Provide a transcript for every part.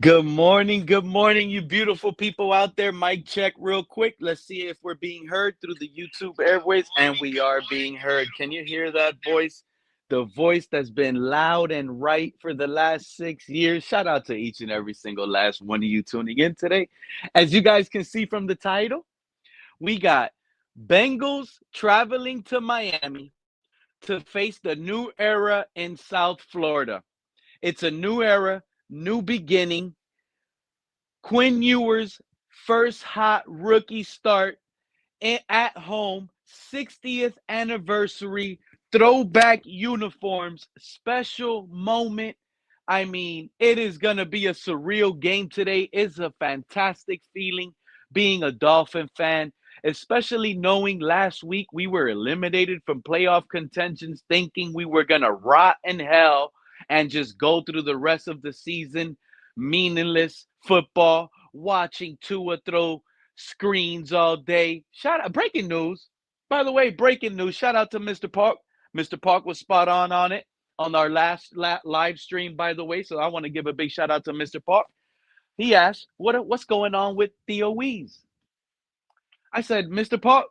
Good morning, you beautiful people out there. Mic check real quick. Let's see if we're being heard through the YouTube airways, and we are being heard. Can you hear that voice? The voice that's been loud and right for the last 6 years. Shout out to each and every single last one of you tuning in today. As you guys can see from the title, we got Bengals traveling to Miami to face the new era in South Florida. It's a new era, new beginning. Quinn Ewers' first hot rookie start at home, 60th anniversary, throwback uniforms, special moment. I mean, it is going to be a surreal game today. It's a fantastic feeling being a Dolphin fan, especially knowing last week we were eliminated from playoff contentions, thinking we were going to rot in hell and just go through the rest of the season meaningless football, watching Tua throw screens all day. Shout out, breaking news. By the way, breaking news. Shout out to Mr. Park. Mr. Park was spot on it on our last live stream, by the way. So I want to give a big shout out to Mr. Park. He asked, what's going on with Theo Wees? I said, Mr. Park,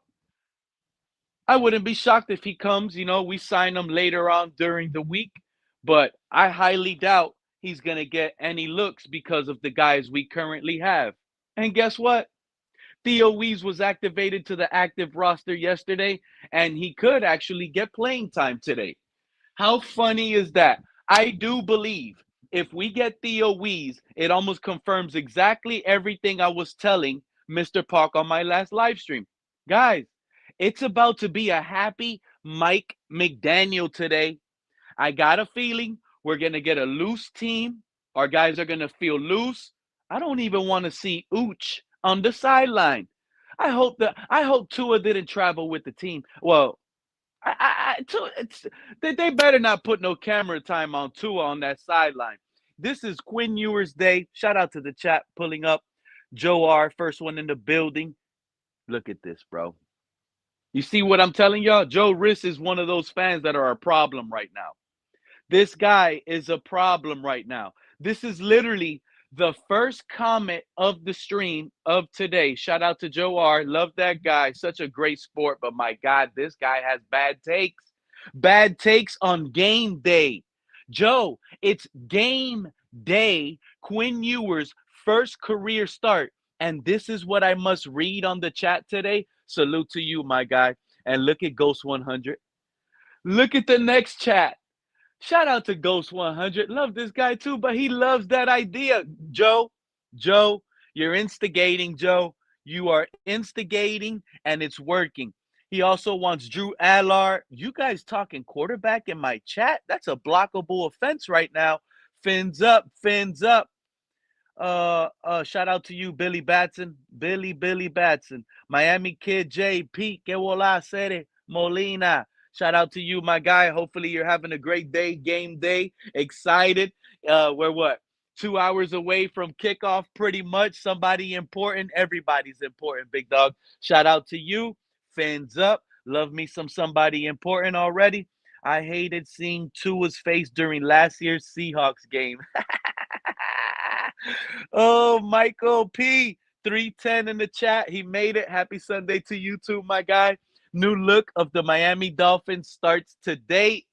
I wouldn't be shocked if he comes. You know, we sign him later on during the week, but I highly doubt he's going to get any looks because of the guys we currently have. And guess what? Theo Wees was activated to the active roster yesterday, and he could actually get playing time today. How funny is that? I do believe if we get Theo Wees, it almost confirms exactly everything I was telling Mr. Park on my last live stream. Guys, it's about to be a happy Mike McDaniel today. I got a feeling we're going to get a loose team. Our guys are going to feel loose. I don't even want to see Ooch on the sideline. I hope Tua didn't travel with the team. Well, they better not put no camera time on Tua on that sideline. This is Quinn Ewers' day. Shout out to the chat pulling up. Joe R, first one in the building. Look at this, bro. You see what I'm telling y'all? Joe Riss is one of those fans that are a problem right now. This guy is a problem right now. This is literally the first comment of the stream of today. Shout out to Joe R. Love that guy. Such a great sport. But my God, this guy has bad takes. Bad takes on game day. Joe, it's game day. Quinn Ewers' first career start. And this is what I must read on the chat today. Salute to you, my guy. And look at Ghost 100. Look at the next chat. Shout out to Ghost 100. Love this guy too, but he loves that idea. Joe, you're instigating, Joe. You are instigating, and it's working. He also wants Drew Allard. You guys talking quarterback in my chat? That's a blockable offense right now. Fins up, fins up. Shout out to you, Billy Batson. Billy Batson. Miami Kid J. Pete, que vola, Sere Molina. Shout out to you, my guy. Hopefully you're having a great day, game day. Excited. We're what? 2 hours away from kickoff, pretty much. Somebody important. Everybody's important, big dog. Shout out to you. Fans up. Love me some somebody important already. I hated seeing Tua's face during last year's Seahawks game. Oh, Michael P. 310 in the chat. He made it. Happy Sunday to you too, my guy. New look of the Miami Dolphins starts today.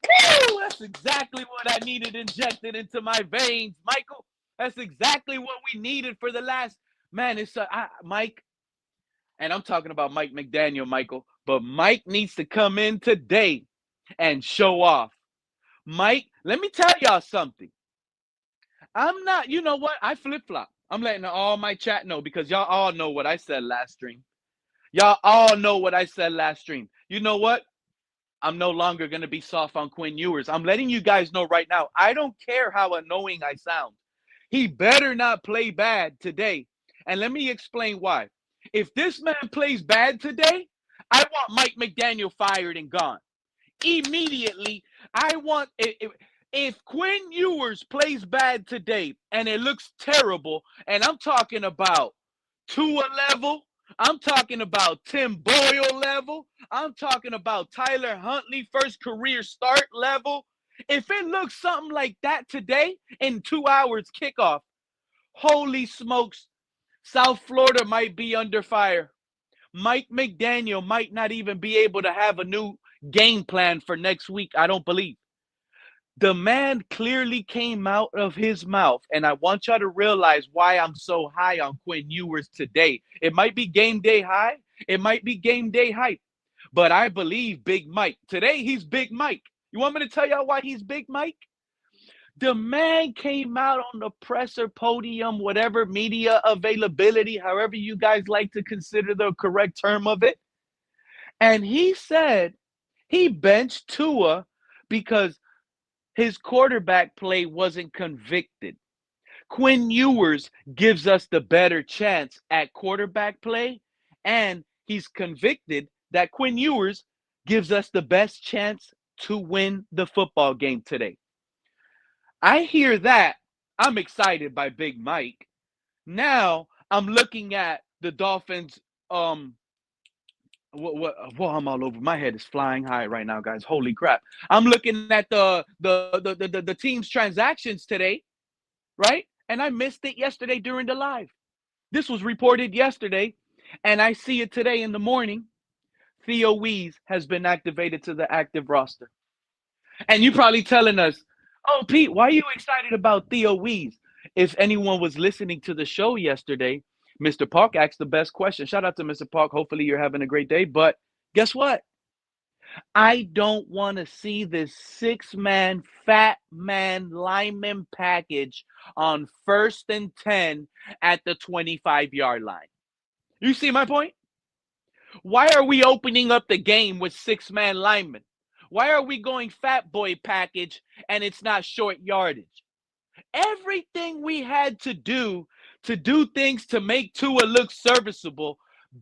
Woo! That's exactly what I needed injected into my veins, Michael. That's exactly what we needed for the last. Man, it's Mike. And I'm talking about Mike McDaniel, Michael. But Mike needs to come in today and show off. Mike, let me tell y'all something. I'm not, you know what? I flip-flop. I'm letting all my chat know because y'all all know what I said last stream. Y'all all know what I said last stream. You know what? I'm no longer going to be soft on Quinn Ewers. I'm letting you guys know right now. I don't care how annoying I sound. He better not play bad today. And let me explain why. If this man plays bad today, I want Mike McDaniel fired and gone. Immediately, I want if Quinn Ewers plays bad today and it looks terrible, and I'm talking about Tua level, I'm talking about Tim Boyle level, I'm talking about Tyler Huntley first career start level, If it looks something like that today in 2 hours kickoff, holy smokes, South Florida might be under fire. Mike McDaniel might not even be able to have a new game plan for next week, I don't believe. The man clearly came out of his mouth, and I want y'all to realize why I'm so high on Quinn Ewers today. It might be game day high, it might be game day hype, but I believe Big Mike. Today, he's Big Mike. You want me to tell y'all why he's Big Mike? The man came out on the presser podium, whatever media availability, however you guys like to consider the correct term of it. And he said he benched Tua because his quarterback play wasn't convicted. Quinn Ewers gives us the better chance at quarterback play, and he's convicted that Quinn Ewers gives us the best chance to win the football game today. I hear that. I'm excited by Big Mike. Now I'm looking at the Dolphins. Well, I'm all over. My head is flying high right now, guys. Holy crap! I'm looking at the team's transactions today, right? And I missed it yesterday during the live. This was reported yesterday, and I see it today in the morning. Theo Wees has been activated to the active roster. And you're probably telling us, oh, Pete, why are you excited about Theo Wees? If anyone was listening to the show yesterday, Mr. Park asked the best question. Shout out to Mr. Park. Hopefully you're having a great day. But guess what? I don't want to see this 6-man, fat man lineman package on 1st and 10 at the 25-yard line. You see my point? Why are we opening up the game with 6-man linemen? Why are we going fat boy package and it's not short yardage? Everything we had to do things to make Tua look serviceable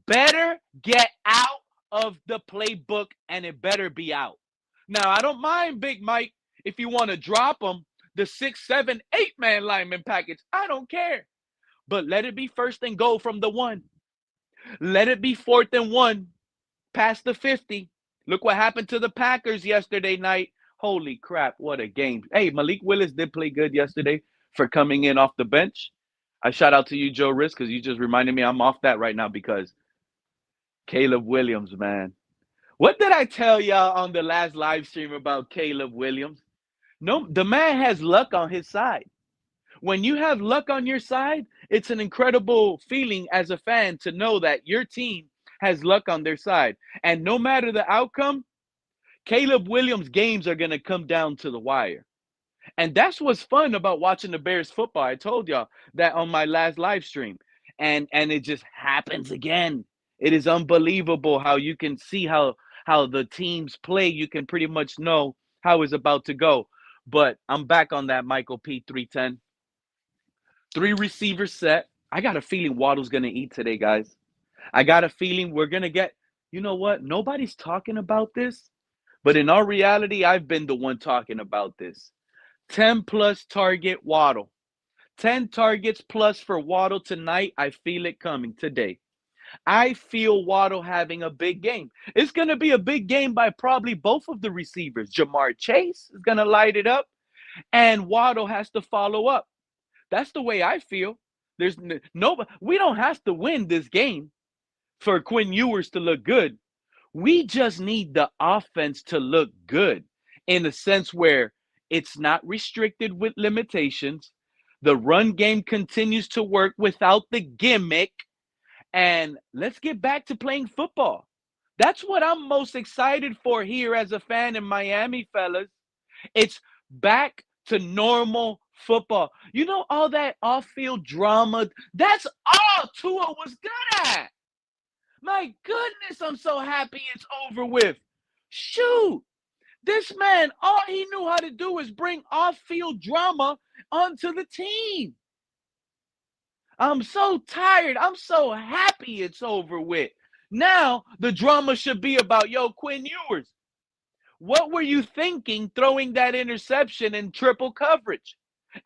better get out of the playbook, and it better be out. Now, I don't mind Big Mike if you want to drop him, the 6, 7, 8-man lineman package. I don't care. But let it be 1st and goal from the 1. Let it be 4th and 1 past the 50. Look what happened to the Packers yesterday night. Holy crap, what a game. Hey, Malik Willis did play good yesterday for coming in off the bench. I shout out to you, Joe Risk, because you just reminded me I'm off that right now because Caleb Williams, man. What did I tell y'all on the last live stream about Caleb Williams? No, the man has luck on his side. When you have luck on your side, it's an incredible feeling as a fan to know that your team has luck on their side. And no matter the outcome, Caleb Williams' games are going to come down to the wire. And that's what's fun about watching the Bears football. I told y'all that on my last live stream. And it just happens again. It is unbelievable how you can see how the teams play. You can pretty much know how it's about to go. But I'm back on that Michael P. 310. 3 receivers set. I got a feeling Waddle's going to eat today, guys. I got a feeling we're going to get, you know what? Nobody's talking about this. But in all reality, I've been the one talking about this. 10-plus target Waddle. 10 targets plus for Waddle tonight. I feel it coming today. I feel Waddle having a big game. It's going to be a big game by probably both of the receivers. Jamar Chase is going to light it up, and Waddle has to follow up. That's the way I feel. There's no, we don't have to win this game for Quinn Ewers to look good. We just need the offense to look good in a sense where it's not restricted with limitations. The run game continues to work without the gimmick. And let's get back to playing football. That's what I'm most excited for here as a fan in Miami, fellas. It's back to normal football. You know, all that off-field drama, that's all Tua was good at. My goodness, I'm so happy it's over with. Shoot. This man, all he knew how to do is bring off-field drama onto the team. I'm so tired. I'm so happy it's over with. Now, the drama should be about, Quinn Ewers. What were you thinking throwing that interception in triple coverage?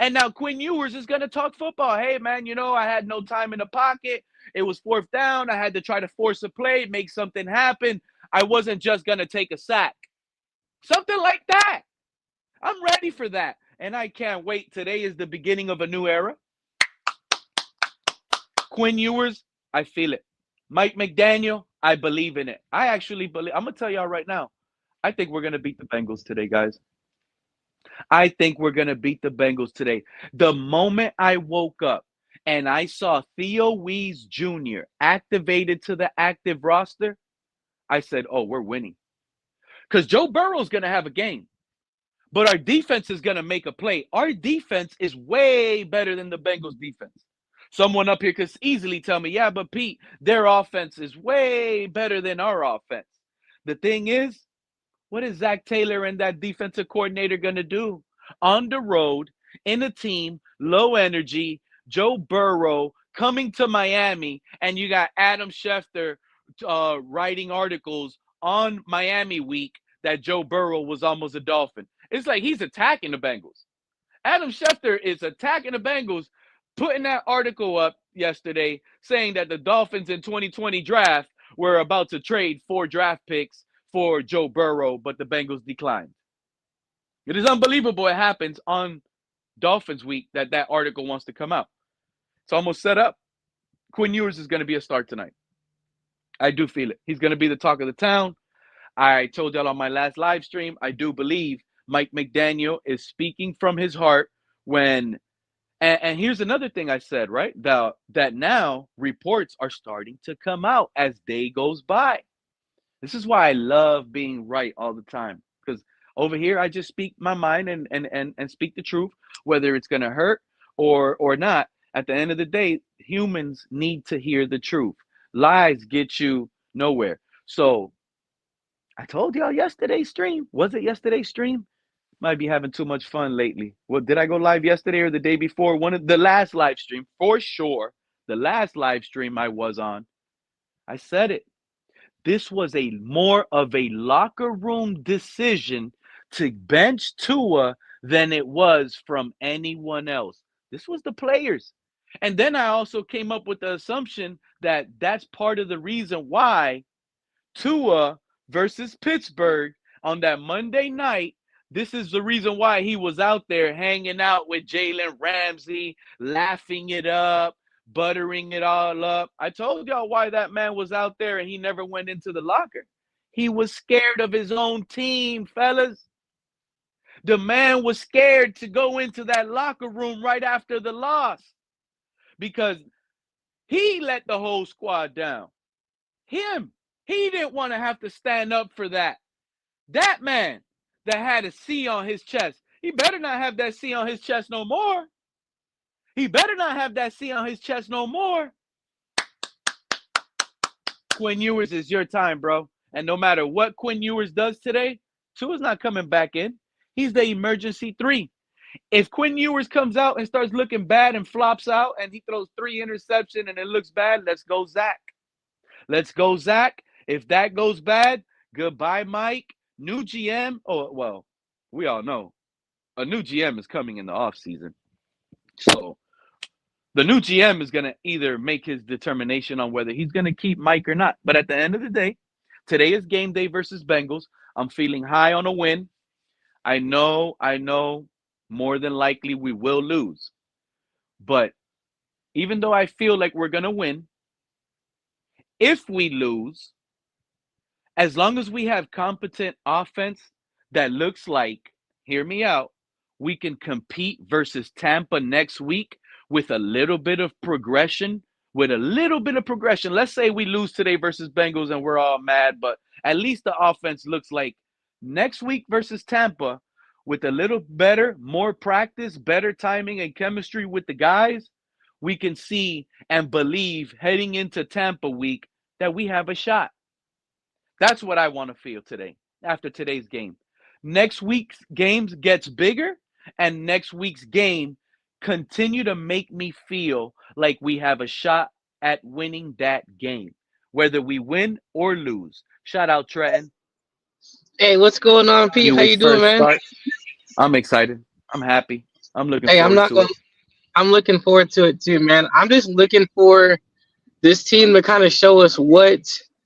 And now Quinn Ewers is going to talk football. Hey, man, I had no time in the pocket. It was 4th down. I had to try to force a play, make something happen. I wasn't just going to take a sack. Something like that. I'm ready for that. And I can't wait. Today is the beginning of a new era. Quinn Ewers, I feel it. Mike McDaniel, I believe in it. I actually believe. I'm going to tell y'all right now. I think we're going to beat the Bengals today, guys. I think we're going to beat the Bengals today. The moment I woke up and I saw Theo Wees Jr. activated to the active roster, I said, oh, we're winning. Because Joe Burrow is going to have a game. But our defense is going to make a play. Our defense is way better than the Bengals defense. Someone up here could easily tell me, yeah, but Pete, their offense is way better than our offense. The thing is, what is Zach Taylor and that defensive coordinator going to do? On the road, in a team, low energy, Joe Burrow coming to Miami, and you got Adam Schefter writing articles on Miami week that Joe Burrow was almost a Dolphin. It's like he's attacking the Bengals. Adam Schefter is attacking the Bengals, putting that article up yesterday saying that the Dolphins in 2020 draft were about to trade 4 draft picks for Joe Burrow, but the Bengals declined. It is unbelievable it happens on Dolphins week that article wants to come out. It's almost set up. Quinn Ewers is going to be a start tonight. I do feel it. He's going to be the talk of the town. I told y'all on my last live stream, I do believe Mike McDaniel is speaking from his heart when, and here's another thing I said, right? That now reports are starting to come out as day goes by. This is why I love being right all the time, because over here I just speak my mind and speak the truth, whether it's going to hurt or not. At the end of the day, humans need to hear the truth. Lies get you nowhere. So I told y'all yesterday's stream. Was it yesterday's stream? Might be having too much fun lately. Well, did I go live yesterday or the day before? One of the last live stream, for sure. The last live stream I was on. I said it. This was a more of a locker room decision to bench Tua than it was from anyone else. This was the players. And then I also came up with the assumption that that's part of the reason why Tua versus Pittsburgh on that Monday night, this is the reason why he was out there hanging out with Jalen Ramsey, laughing it up, buttering it all up. I told y'all why that man was out there and he never went into the locker. He was scared of his own team, fellas. The man was scared to go into that locker room right after the loss because he let the whole squad down. Him. He didn't want to have to stand up for that. That man that had a C on his chest, he better not have that C on his chest no more. He better not have that C on his chest no more. Quinn Ewers, is your time, bro. And no matter what Quinn Ewers does today, Tua's not coming back in. He's the emergency 3. If Quinn Ewers comes out and starts looking bad and flops out and he throws 3 interceptions and it looks bad, let's go, Zach. Let's go, Zach. If that goes bad, goodbye, Mike. New GM. Oh, well, we all know a new GM is coming in the offseason. So the new GM is going to either make his determination on whether he's going to keep Mike or not. But at the end of the day, today is game day versus Bengals. I'm feeling high on a win. I know, more than likely we will lose. But even though I feel like we're going to win, if we lose, as long as we have competent offense that looks like, hear me out, we can compete versus Tampa next week with a little bit of progression. Let's say we lose today versus Bengals and we're all mad, but at least the offense looks like next week versus Tampa with a little better, more practice, better timing and chemistry with the guys, we can see and believe heading into Tampa week that we have a shot. That's what I want to feel today after today's game. Next week's games gets bigger, and next week's game continue to make me feel like we have a shot at winning that game, whether we win or lose. Shout out, Trenton. Hey, what's going on, Pete? How you doing, man? Start. I'm excited. I'm happy. I'm looking Hey, forward to it. I'm looking forward to it too, man. I'm just looking for this team to kind of show us what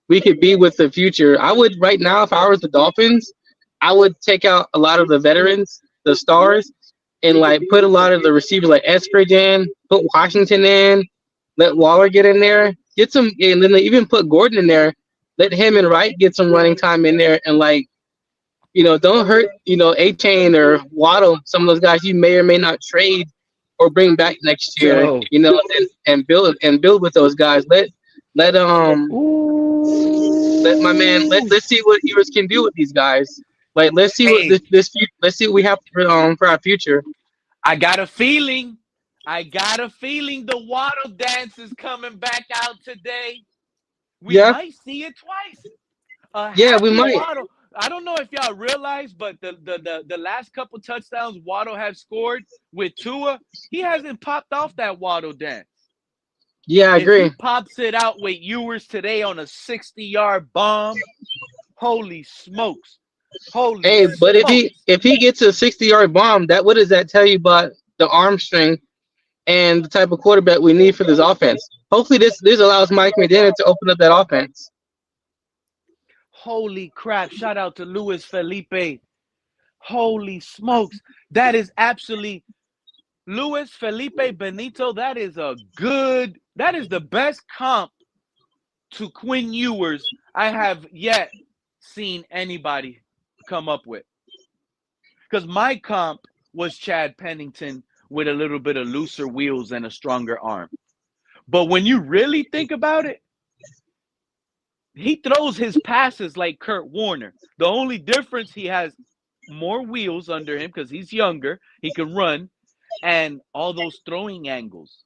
we could be with the future. I would right now, if I was the Dolphins, I would take out a lot of the veterans the stars and like put a lot of the receivers like Eskridge in, put Washington in, let Waller get in there, get some, and then they even put Gordon in there. Let him and Wright get some running time in there, and like don't hurt A Chain or Waddle. Some of those guys you may or may not trade or bring back next year. Joe. And build with those guys. Let let my man Ooh. let's see what Ewers can do with these guys. Like let's see what Hey, let's see what we have for our future. I got a feeling. I got a feeling the Waddle dance is coming back out today. We Yeah, might see it twice. A yeah, we happy might. Waddle. I don't know if y'all realize, but the last couple touchdowns Waddle has scored with Tua, he hasn't popped off that Waddle dance. Yeah, I If he agree. pops it out with Ewers today on a 60-yard bomb, holy smokes. Holy Hey, but if he smokes. if he gets a 60-yard bomb, what does that tell you about the arm strength and the type of quarterback we need for this offense? Hopefully, this allows Mike McDaniel to open up that offense. Holy crap. Shout out to Luis Felipe. Holy smokes. That is absolutely Luis Felipe Benito. That is the best comp to Quinn Ewers I have yet seen anybody come up with. Because my comp was Chad Pennington with a little bit of looser wheels and a stronger arm. But when you really think about it, he throws his passes like Kurt Warner. The only difference, he has more wheels under him because he's younger. He can run, and all those throwing angles.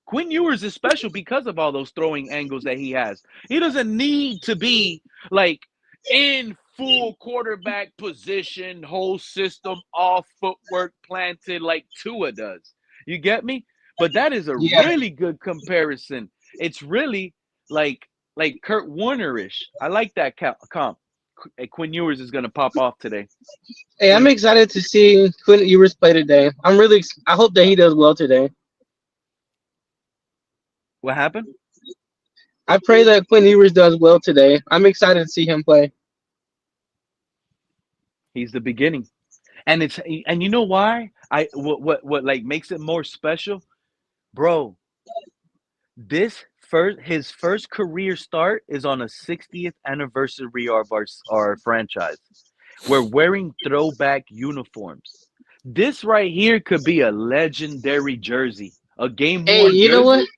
Quinn Ewers is special because of all those throwing angles that he has. He doesn't need to be like in full quarterback position, whole system, all footwork planted like Tua does. You get me? But that is a Yeah. really good comparison. It's really like Kurt Warner-ish. I like that comp. Quinn Ewers is going to pop off today. Hey, I'm excited to see Quinn Ewers play today. I hope that he does well today. What happened? I pray that Quinn Ewers does well today. I'm excited to see him play. He's the beginning. And you know why? What like makes it more special? Bro, his first career start is on a 60th anniversary of our franchise. We're wearing throwback uniforms. This right here could be a legendary jersey, a game Hey, worn you know what? jersey.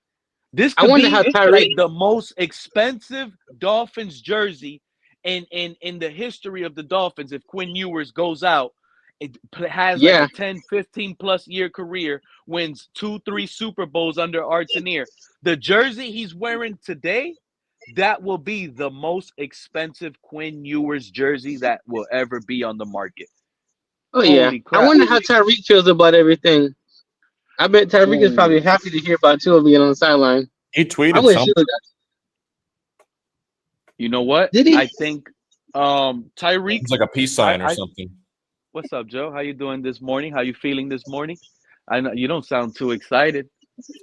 This I could wonder how be like Tyreek. the most expensive Dolphins jersey in the history of the Dolphins if Quinn Ewers goes out. It has like Yeah. a 10, 15 plus year career, wins 2, 3 Super Bowls under Artanier. The jersey he's wearing today, that will be the most expensive Quinn Ewers jersey that will ever be on the market. Oh yeah. Holy I crap. wonder how Tyreek feels about everything. I bet Tyreek is probably Ooh. happy to hear about Tua being on the sideline. He I tweeted wish something. Tua You know what? did he? I think Tyreek. It's like a peace sign or I something. What's up, Joe? How you doing this morning? How you feeling this morning? I know you don't sound too excited.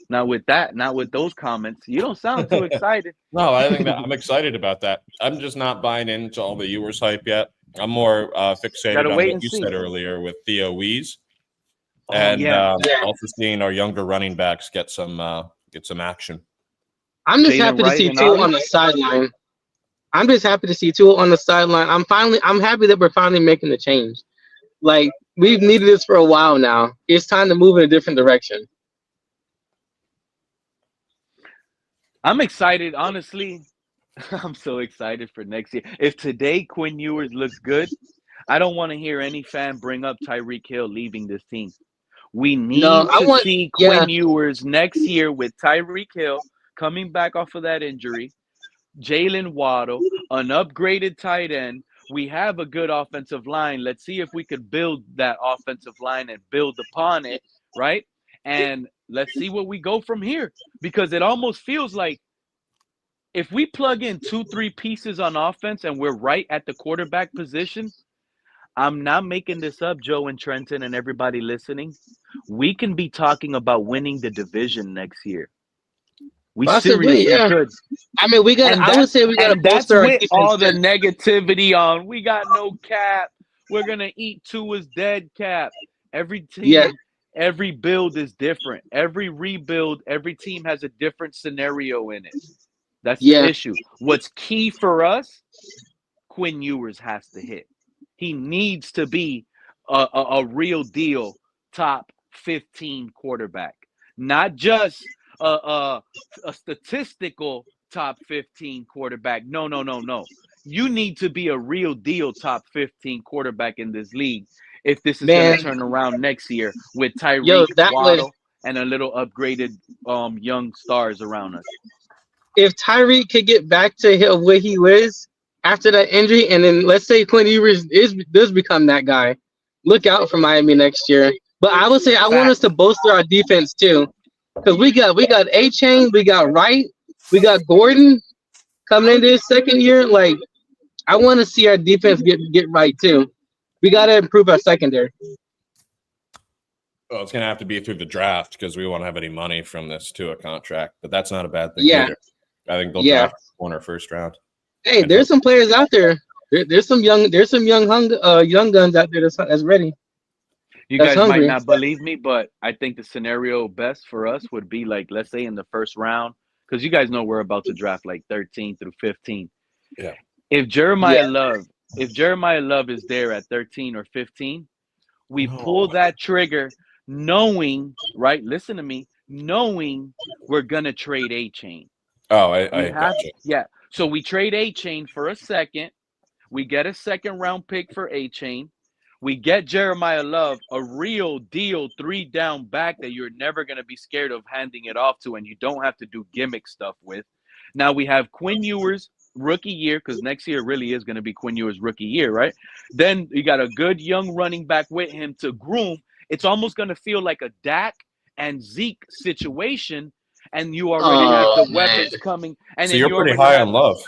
Not with that, not with those comments. You don't sound too excited. No, I think that I'm excited about that. I'm just not buying into all the Ewers hype yet. I'm more Gotta fixated on wait what and you see. said earlier with Theo Wees, Oh and yeah. also seeing our younger running backs get some action. I'm just Jalen happy to Wright see and Tua Ollie. on the sideline. I'm just happy to see Tua on the sideline. I'm happy that we're finally making the change. Like we've needed this for a while now. It's time to move in a different direction. I'm excited, honestly. I'm so excited for next year. If today Quinn Ewers looks good, I don't want to hear any fan bring up Tyreek Hill leaving this team. We No, need I to want. see Yeah, Quinn Ewers next year with Tyreek Hill coming back off of that injury, Jalen Waddle, an upgraded tight end. We have a good offensive line. Let's see if we could build that offensive line and build upon it, right? And let's see what we go from here. Because it almost feels like if we plug in 2, 3 pieces on offense and we're right at the quarterback position, I'm not making this up, Joe and Trenton and everybody listening. We can be talking about winning the division next year. We possibly. seriously Yeah. could. I mean, And I would that's say we got to and that's bolster our with defense all the too. negativity on. We got no cap. We're gonna eat Tua's dead cap. Every Yeah, team, every build is different. Every rebuild, every team has a different scenario in it. That's the yeah, issue. What's key for us, Quinn Ewers has to hit. He needs to be a real deal top 15 quarterback, not just a statistical top 15 quarterback. No, no, no, no. You need to be a real deal top 15 quarterback in this league if this is going to man. turn around next year with Yo, Tyreek, that would Waddle, and a little upgraded young stars around us. if Tyreek could get back to what he was after that injury, and then let's say Quinn Ewers does become that guy, look out for Miami next year. But I would say I want us to Facts. bolster our defense too, because we got A Chain, we got Wright, we got Gordon coming into his second year. Like I want to see our defense get right too. We got to improve our secondary. Well, it's going to have to be through the draft because we won't have any money from this to a contract. But that's not a bad thing Yeah, either. I think they'll yeah. draft one or first round. Hey, And there's some players out there. There's some young guns out there that's ready. You That's guys might hungry. not believe me, but I think the scenario best for us would be like, let's say in the first round, because you guys know we're about to draft like 13 through 15. yeah. If Yeah. Jeremiah Love is there at 13 or 15, we pull No. that trigger knowing, right? Listen to me, knowing we're gonna trade A Chain. Oh, We I have, gotcha. yeah. So we trade A Chain for a second. We get a second round pick for A Chain. We get Jeremiah Love, a real deal 3 down back that you're never going to be scared of handing it off to, and you don't have to do gimmick stuff with. Now we have Quinn Ewers rookie year, because next year really is going to be Quinn Ewers rookie year, right? Then you got a good young running back with him to groom. It's almost going to feel like a Dak and Zeke situation, and you already have Oh the man. weapons coming, and So then you're you pretty already high have on Love.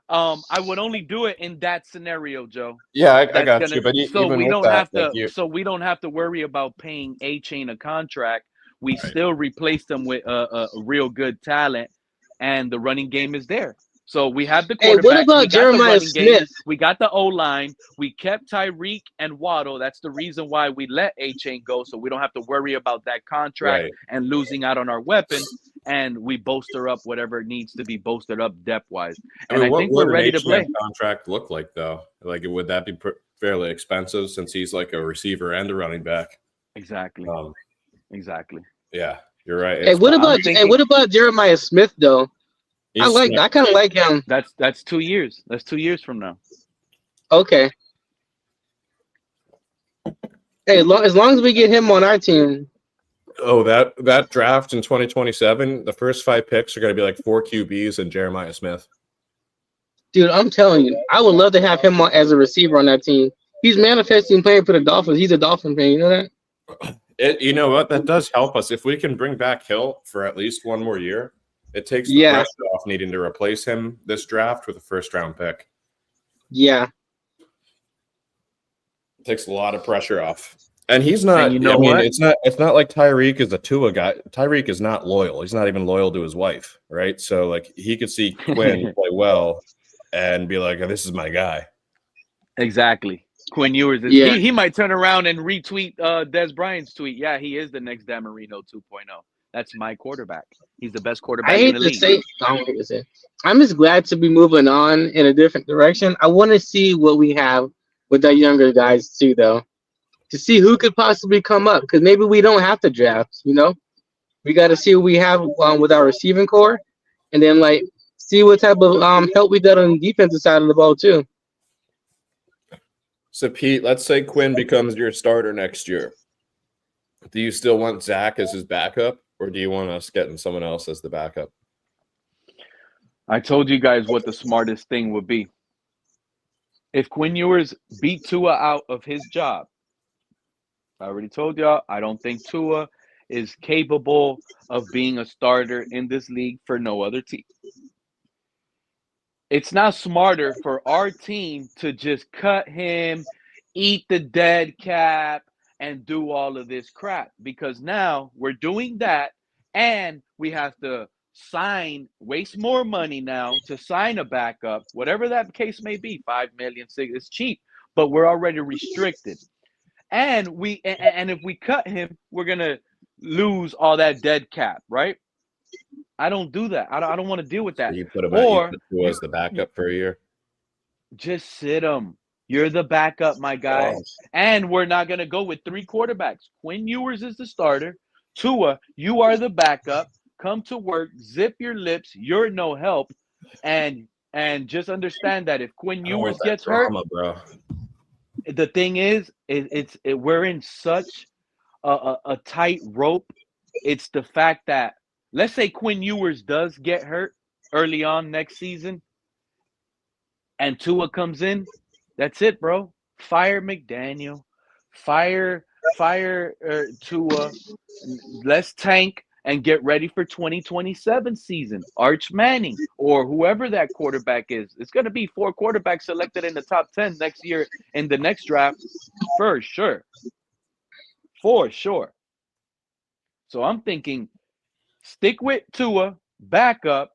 I would only do it in that scenario, Joe. Yeah, I That's got you. gonna But so even we with don't that, have like to you, so we don't have to worry about paying A Chain a contract. We right? still replace them with a real good talent, and the running game is there. So we have the Hey, what quarterback, we about got the Jeremiah running game, Smith? we got the O line, we kept Tyreek and Waddle. That's the reason why we let A Chain go, so we don't have to worry about that contract Right. and losing out on our weapons. And we bolster up whatever needs to be bolstered up depth wise. I And mean, I what think we're would an ready to HM play. contract look like though? Like, would that be fairly expensive since he's like a receiver and a running back? Exactly. Um, Exactly. yeah, you're right. Hey, It's what I'm about hey, thinking what about Jeremiah Smith though? he's I kind of like him. that's 2 years. That's 2 years from now. Okay. Hey, as long as we get him on our team, oh that draft in 2027, the first 5 picks are going to be like 4 QBs and Jeremiah Smith. dude, I'm telling you, I would love to have him as a receiver on that team. He's manifesting playing for the Dolphins. He's a Dolphin fan, you know that? You know what? That does help us if we can bring back Hill for at least one more year. It takes the Yeah, pressure off needing to replace him this draft with a first round pick. yeah. It takes a lot of pressure off. And he's not. And you I know mean, what? it's not like Tyreek is a Tua guy. Tyreek is not loyal. He's not even loyal to his wife, right? So like he could see Quinn play well and be like, oh, "This is my guy." Exactly. Quinn Ewers is Yeah. he might turn around and retweet Des Bryant's tweet. Yeah, he is the next Dan Marino 2.0. That's my quarterback. He's the best I quarterback in hate the to league. say, I don't hate to say. I'm just glad to be moving on in a different direction. I want to see what we have with our younger guys too, though, to see who could possibly come up. Because maybe we don't have to draft. We got to see what we have with our receiving core, and then like see what type of help we got on the defensive side of the ball too. So Pete, let's say Quinn becomes your starter next year. Do you still want Zach as his backup, or do you want us getting someone else as the backup? I told you guys what the smartest thing would be. If Quinn Ewers beat Tua out of his job, I already told y'all, I don't think Tua is capable of being a starter in this league for no other team. It's now smarter for our team to just cut him, eat the dead cap, and do all of this crap, because now we're doing that and we have to waste more money now to sign a backup, whatever that case may be. 5 million, 6, it's cheap, but we're already restricted. and if we cut him, we're gonna lose all that dead cap, right? I don't do that. I don't want to deal with that. You put him at you Or put Tua as the you backup for a year. just sit him. You're the backup, my guy. And we're not gonna go with 3 quarterbacks. Quinn Ewers is the starter. Tua, you are the backup. Come to work, zip your lips. You're no help, and just understand that if Quinn I don't want Ewers that gets hurt, drama, bro. the thing is, we're in such a tight rope. It's the fact that, let's say Quinn Ewers does get hurt early on next season, and Tua comes in. That's it, bro. Fire McDaniel, fire Tua. Let's tank and get ready for 2027 season. Arch Manning or whoever that quarterback is. It's going to be 4 quarterbacks selected in the top 10 next year in the next draft, for sure. For sure. So I'm thinking, stick with Tua, back up,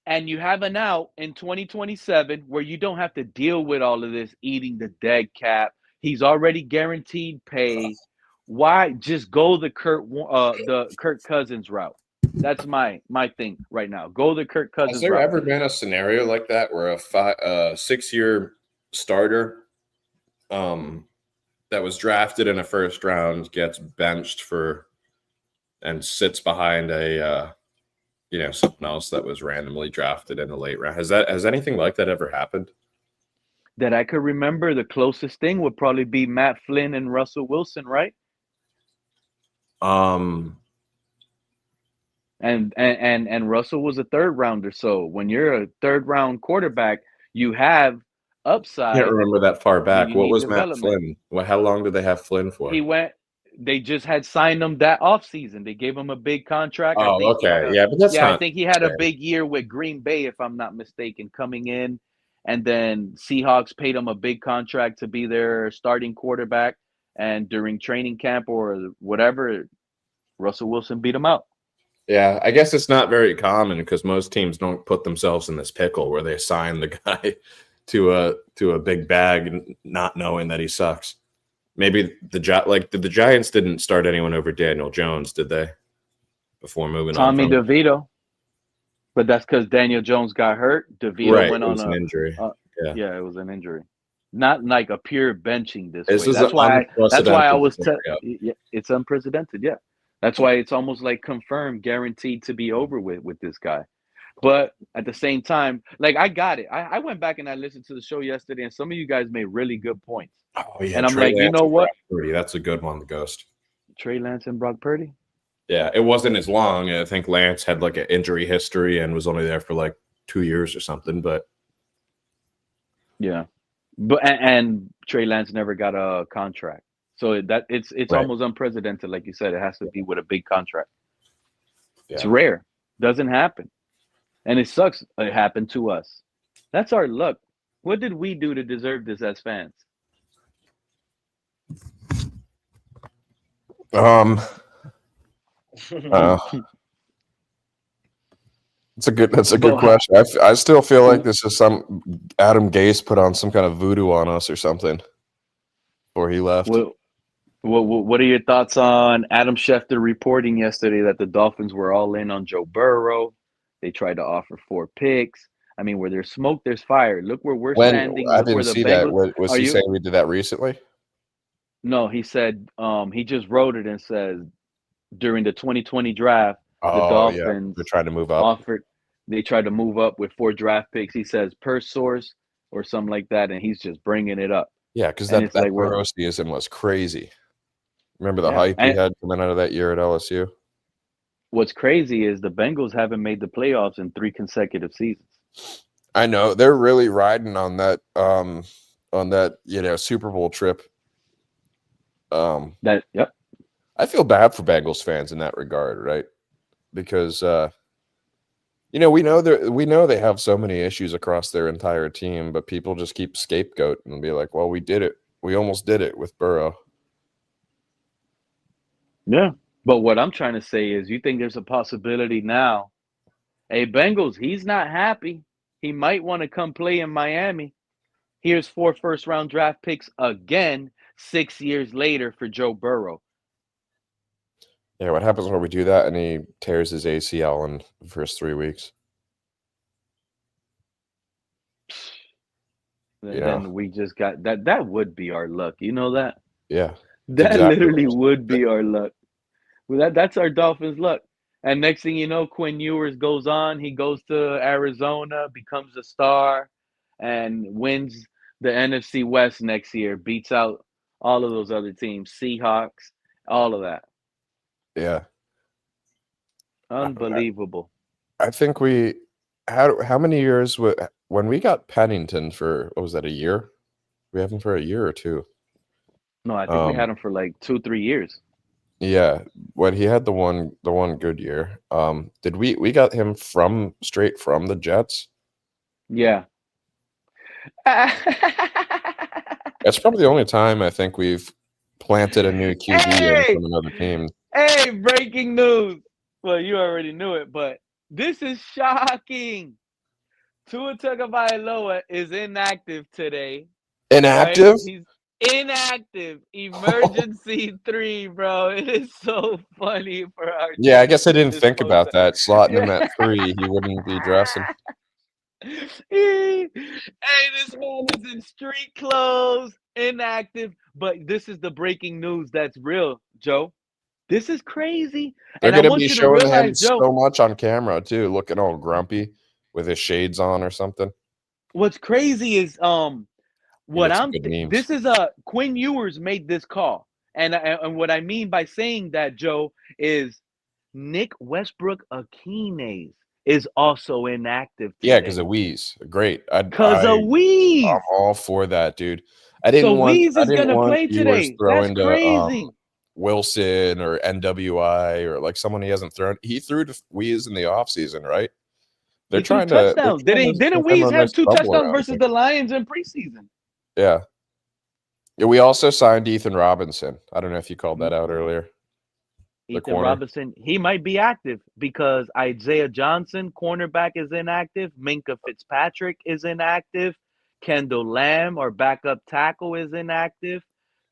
and you have an out in 2027 where you don't have to deal with all of this eating the dead cap. He's already guaranteed pay. Why just go the Kirk Cousins route? That's my thing right now. Go the Kirk Cousins Has there route. ever been a scenario like that where a 6-year starter that was drafted in a first round gets benched for and sits behind a someone else that was randomly drafted in a late round? Has anything like that ever happened? That I could remember, the closest thing would probably be Matt Flynn and Russell Wilson, right? Um, And Russell was a 3rd rounder. So when you're a 3rd round quarterback, you have I upside. can't remember that far back. You What need was Matt development. Flynn? How long did they have Flynn for? They just had signed him that offseason. They gave him a big contract. I Oh, think he had okay. But that's I not think he had a fair. big year with Green Bay, if I'm not mistaken, coming in. And then Seahawks paid him a big contract to be their starting quarterback. And during training camp or whatever, Russell Wilson beat him out. Yeah, I guess it's not very common because most teams don't put themselves in this pickle where they sign the guy to a big bag, not knowing that he sucks. Maybe the Giants didn't start anyone over Daniel Jones, did they? Before moving on Tommy from DeVito. But that's because Daniel Jones got hurt. DeVito went it on was an injury. Yeah, it was an injury. Not like a pure benching this This way. is That's why I unprecedented was scenario. it's unprecedented, yeah. That's why it's almost like confirmed, guaranteed to be over with this guy. But at the same time, like, I got it. I went back and I listened to the show yesterday, and some of you guys made really good points. Oh yeah, And I'm Trey like, you Lance know and what? Brock Purdy, that's a good one, the Ghost. Trey Lance and Brock Purdy? Yeah, it wasn't as long. I think Lance had like an injury history and was only there for like 2 years or something. But yeah, but and Trey Lance never got a contract, so it's Right. almost unprecedented. Like you said, it has to be with a big contract. Yeah. It's rare, doesn't happen, and it sucks. It happened to us. That's our luck. What did we do to deserve this as fans? That's a good question. I still feel like this is some Adam Gase put on some kind of voodoo on us or something before he left. What are your thoughts on Adam Schefter reporting yesterday that the Dolphins were all in on Joe Burrow? They tried to offer 4 picks. I mean, where there's smoke, there's fire. Look where we're standing. I Look didn't where the see Bengals. that. Was he saying we did that recently? No, he said he just wrote it and says during the 2020 draft, the Dolphins they're trying to move up. They tried to move up with 4 draft picks. He says per source or something like that, and he's just bringing it up. Yeah, because And that it's like Burrow-ism was crazy. Remember the hype he had coming out of that year at LSU? What's crazy is the Bengals haven't made the playoffs in 3 consecutive seasons. I know they're really riding on that Super Bowl trip. Yep. I feel bad for Bengals fans in that regard, right? Because we know they have so many issues across their entire team, but people just keep scapegoating and be like, "Well, we did it. We almost did it with Burrow." Yeah, but what I'm trying to say is, you think there's a possibility now? Hey, Bengals, he's not happy. He might want to come play in Miami. Here's 4 first-round draft picks again. 6 years later for Joe Burrow. Yeah, what happens when we do that and he tears his ACL in the first 3 weeks? And You know? then we just got that. That would be our luck. You know that? Yeah, it's That exactly what literally I was would gonna be our luck. Well, that's our Dolphins' luck. And next thing you know, Quinn Ewers goes on. He goes to Arizona, becomes a star, and wins the NFC West next year. Beats out all of those other teams, Seahawks, all of that. say. Yeah. I, Unbelievable. I think we how many years when we got Pennington for what was that, a year? We have him for a year or two. No, I think we had Um him for like 2, 3 years. yeah, when he had the one good year. Did we got him straight from the Jets? Yeah. That's probably the only time I think we've planted a new QB in Hey, from another team. hey, breaking news. Well, you already knew it, but this is shocking. Tua Tagovailoa is inactive today, right? Inactive? He's inactive. Emergency 3, bro. It is so funny for our Yeah, I team guess I to didn't just think post about that. that. Slotting him at 3, he wouldn't be dressing. Hey, this man is in street clothes, inactive. But this is the breaking news that's real, Joe. This is crazy. They're And I gonna want be you to showing him realize, Joe, so much on camera too, looking all grumpy with his shades on or something. what's crazy is You get some good memes. this is a Quinn Ewers made this call. And what I mean by saying that, Joe, is Nick Westbrook Akines is also inactive Yeah, because today. of Wheeze. Great. Cause of I'm Weeze. all for that, dude. So Weeze I is didn't gonna want play Ewers today. That's throwing to crazy. Wilson or NWI or like someone he hasn't thrown. He threw to Wheeze in the offseason, right? He threw They're touchdowns. trying to Didn't give him Weeze a have nice 2 touchdowns bubble around versus him. the Lions in preseason? Yeah. Yeah, we also signed Ethan Robinson. I don't know if you called that out earlier. The Ethan corner. Robinson, he might be active because Isaiah Johnson, cornerback, is inactive. Minka Fitzpatrick is inactive. Kendall Lamb, our backup tackle, is inactive.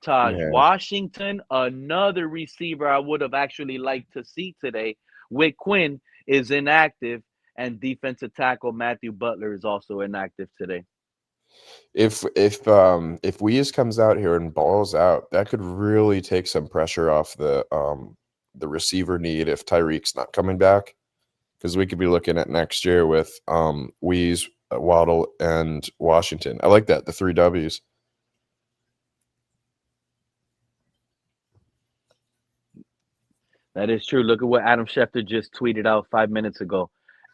Taj Yeah. Washington, another receiver I would have actually liked to see today. Wick Quinn is inactive. And defensive tackle Matthew Butler is also inactive today. If Weeze comes out here and balls out, that could really take some pressure off the receiver need if Tyreek's not coming back. Because we could be looking at next year with Weeze, Waddle, and Washington. I like that, the 3 W's. That is true. Look at what Adam Schefter just tweeted out 5 minutes ago.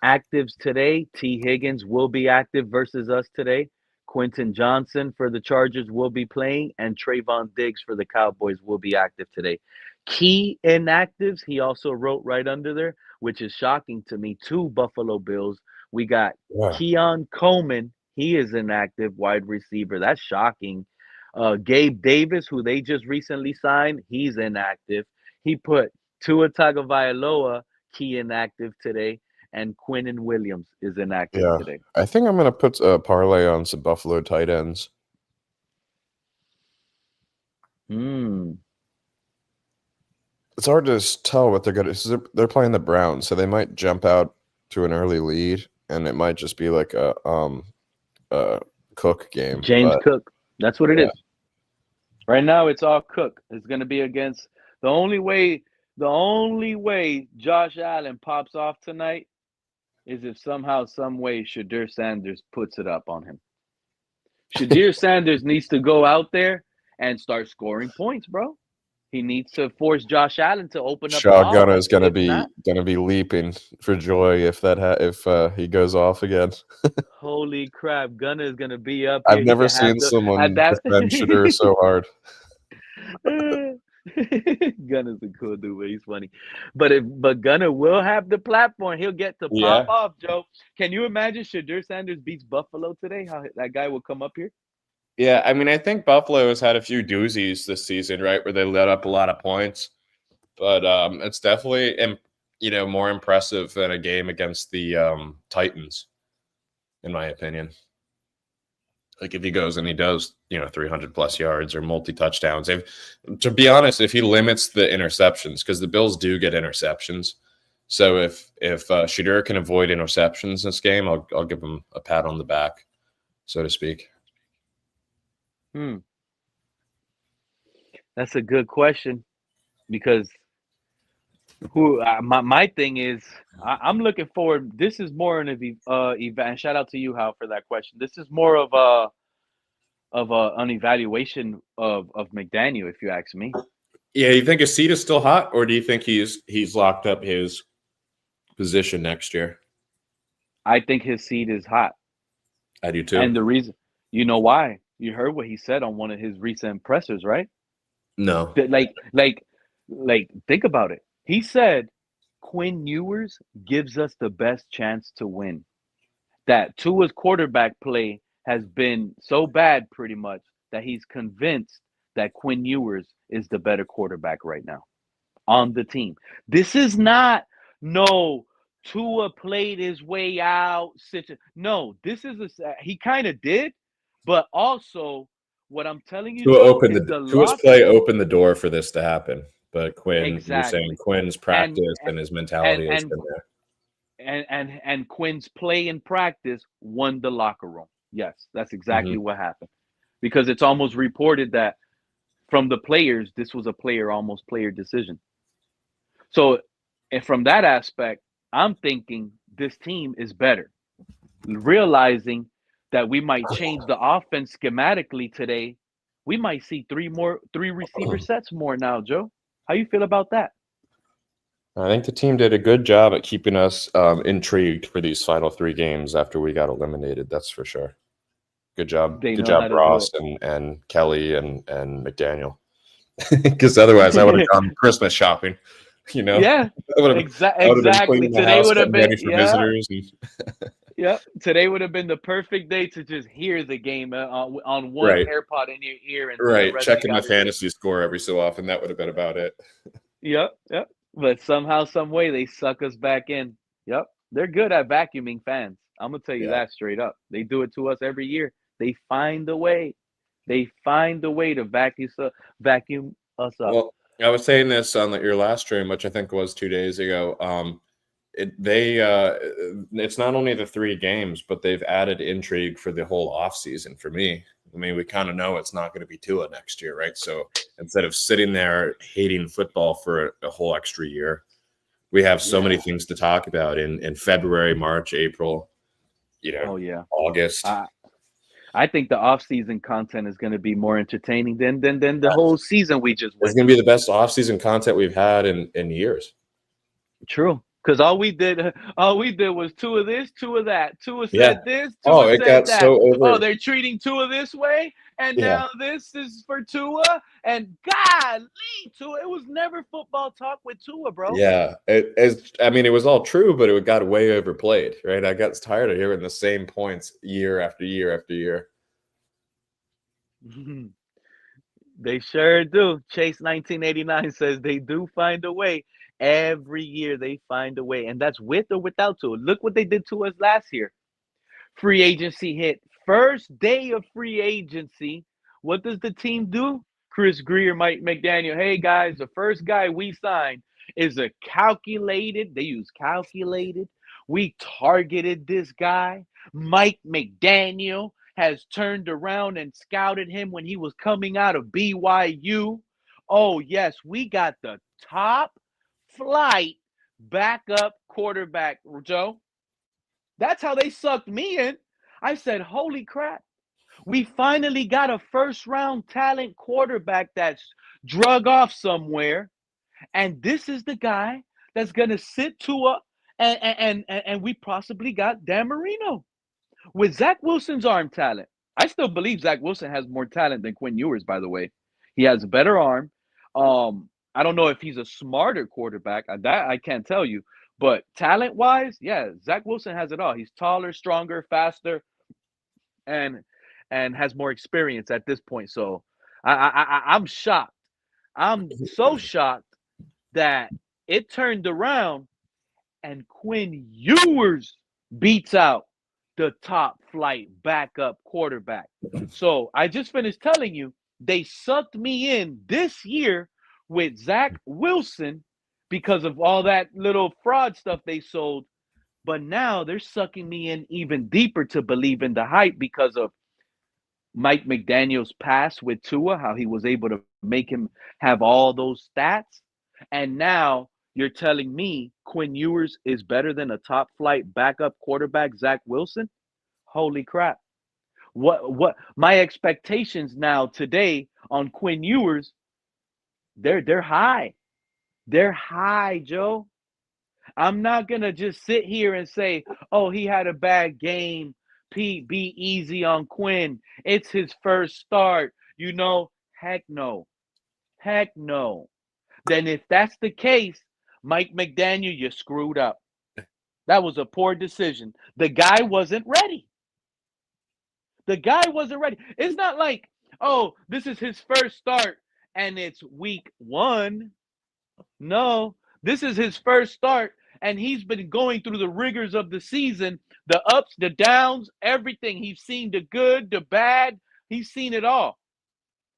Actives today. T. Higgins will be active versus us today. Quentin Johnson for the Chargers will be playing, and Trayvon Diggs for the Cowboys will be active today. Key inactives, he also wrote right under there, which is shocking to me. 2 Buffalo Bills. We got Yeah. Keon Coleman. He is inactive, wide receiver. That's shocking. Gabe Davis, who they just recently signed, he's inactive. He put Tua Tagovailoa, key inactive today, and Quinnen Williams is inactive Yeah. today. I think I'm going to put a parlay on some Buffalo tight ends. It's hard to tell what they're going to. They're playing the Browns, so they might jump out to an early lead, and it might just be like a Cook game. James but, Cook. That's what it yeah. is. Right now, it's all Cook. It's going to be against the only way Josh Allen pops off tonight is if somehow, some way, Shadur Sanders puts it up on him. Shadur Sanders needs to go out there and start scoring points, bro. He needs to force Josh Allen to open up the Shotgunner offense. is going to If be not, leaping for joy if he goes off again. holy crap, Gunner is going to be up I've here. He never can have seen the at someone that. defend Shadur so hard. Gunner's a cool dude, but he's funny. But Gunner will have the platform. He'll get to pop Yeah. off, Joe. Can you imagine Shadur Sanders beats Buffalo today? How that guy will come up here? Yeah, I mean, I think Buffalo has had a few doozies this season, right, where they let up a lot of points. But it's definitely, more impressive than a game against the Titans, in my opinion. Like if he goes and he does, 300 plus yards or multi touchdowns. To be honest, if he limits the interceptions, because the Bills do get interceptions. So if Shadur can avoid interceptions this game, I'll give him a pat on the back, so to speak. That's a good question, because my thing is, I'm looking forward. This is more an event. And shout out to you, Hal, for that question. This is more of an evaluation of McDaniel, if you ask me. Yeah, you think his seat is still hot, or do you think he's locked up his position next year? I think his seat is hot. I do too. And the reason, you know why? You heard what he said on one of his recent pressers, right? No. Like, think about it. He said Quinn Ewers gives us the best chance to win. That Tua's quarterback play has been so bad, pretty much, that he's convinced that Quinn Ewers is the better quarterback right now on the team. This is not Tua played his way out. No, this is he kind of did, but also what I'm telling you, Tua's play opened the door for this to happen. But Quinn, exactly. You're saying Quinn's practice and his mentality has been there. And Quinn's play in practice won the locker room. Yes, that's exactly what happened. Because it's almost reported that from the players, this was a player decision. So, and from that aspect, I'm thinking this team is better. Realizing that we might change the offense schematically today, we might see three receiver sets more now, Joe. How you feel about that? I think the team did a good job at keeping us intrigued for these final 3 games after we got eliminated. That's for sure. Good job. Good job, Ross and Kelly and McDaniel. Because otherwise I would have gone Christmas shopping. Yeah, exactly. Today would have been visitors. Yeah, today would have been the perfect day to just hear the game on one AirPod in your ear. And checking my fantasy score every so often. That would have been about it. Yep. But somehow, some way, they suck us back in. Yep, they're good at vacuuming fans. I'm gonna tell you that straight up. They do it to us every year. They find a way. They find a way to vacuum us up. Well, I was saying this on your last stream, which I think was 2 days ago. It's not only the 3 games, but they've added intrigue for the whole offseason for me. I mean, we kind of know it's not going to be Tua next year, right? So instead of sitting there hating football for a whole extra year, we have so many things to talk about in February, March, April, August. I think the offseason content is going to be more entertaining than the whole season we just went. It's going to be the best offseason content we've had in years. True. Because all we did was Tua this, Tua that. Tua said this, Tua it said got that. so over. They're treating Tua this way, and now this is for Tua. And golly, Tua, it was never football talk with Tua, bro. Yeah, it was all true, but it got way overplayed, right? I got tired of hearing the same points year after year after year. They sure do. Chase 1989 says they do find a way. Every year they find a way, and that's with or without Tua. Look what they did to us last year. Free agency hit. First day of free agency. What does the team do? Chris Greer, Mike McDaniel. Hey, guys, the first guy we signed is they use calculated. We targeted this guy. Mike McDaniel has turned around and scouted him when he was coming out of BYU. Oh, yes, we got the top flight backup quarterback, Joe. That's how they sucked me in. I said, holy crap. We finally got a first-round talent quarterback that's drug off somewhere. And this is the guy that's going to sit Tua, and we possibly got Dan Marino. With Zach Wilson's arm talent, I still believe Zach Wilson has more talent than Quinn Ewers, by the way. He has a better arm. I don't know if he's a smarter quarterback. That I can't tell you. But talent-wise, Zach Wilson has it all. He's taller, stronger, faster, and has more experience at this point. So I'm shocked. I'm so shocked that it turned around and Quinn Ewers beats out the top flight backup quarterback. So I just finished telling you they sucked me in this year with Zach Wilson because of all that little fraud stuff they sold. But now they're sucking me in even deeper to believe in the hype because of Mike McDaniel's pass with Tua, how he was able to make him have all those stats. And now you're telling me Quinn Ewers is better than a top flight backup quarterback, Zach Wilson? Holy crap. What my expectations now today on Quinn Ewers, they're high. They're high, Joe. I'm not gonna just sit here and say, oh, he had a bad game. Pete, be easy on Quinn. It's his first start. Heck no. Heck no. Then if that's the case, Mike McDaniel, you screwed up. That was a poor decision. The guy wasn't ready. The guy wasn't ready. It's not like, oh, this is his first start and it's week 1. No, this is his first start and he's been going through the rigors of the season, the ups, the downs, everything. He's seen the good, the bad. He's seen it all.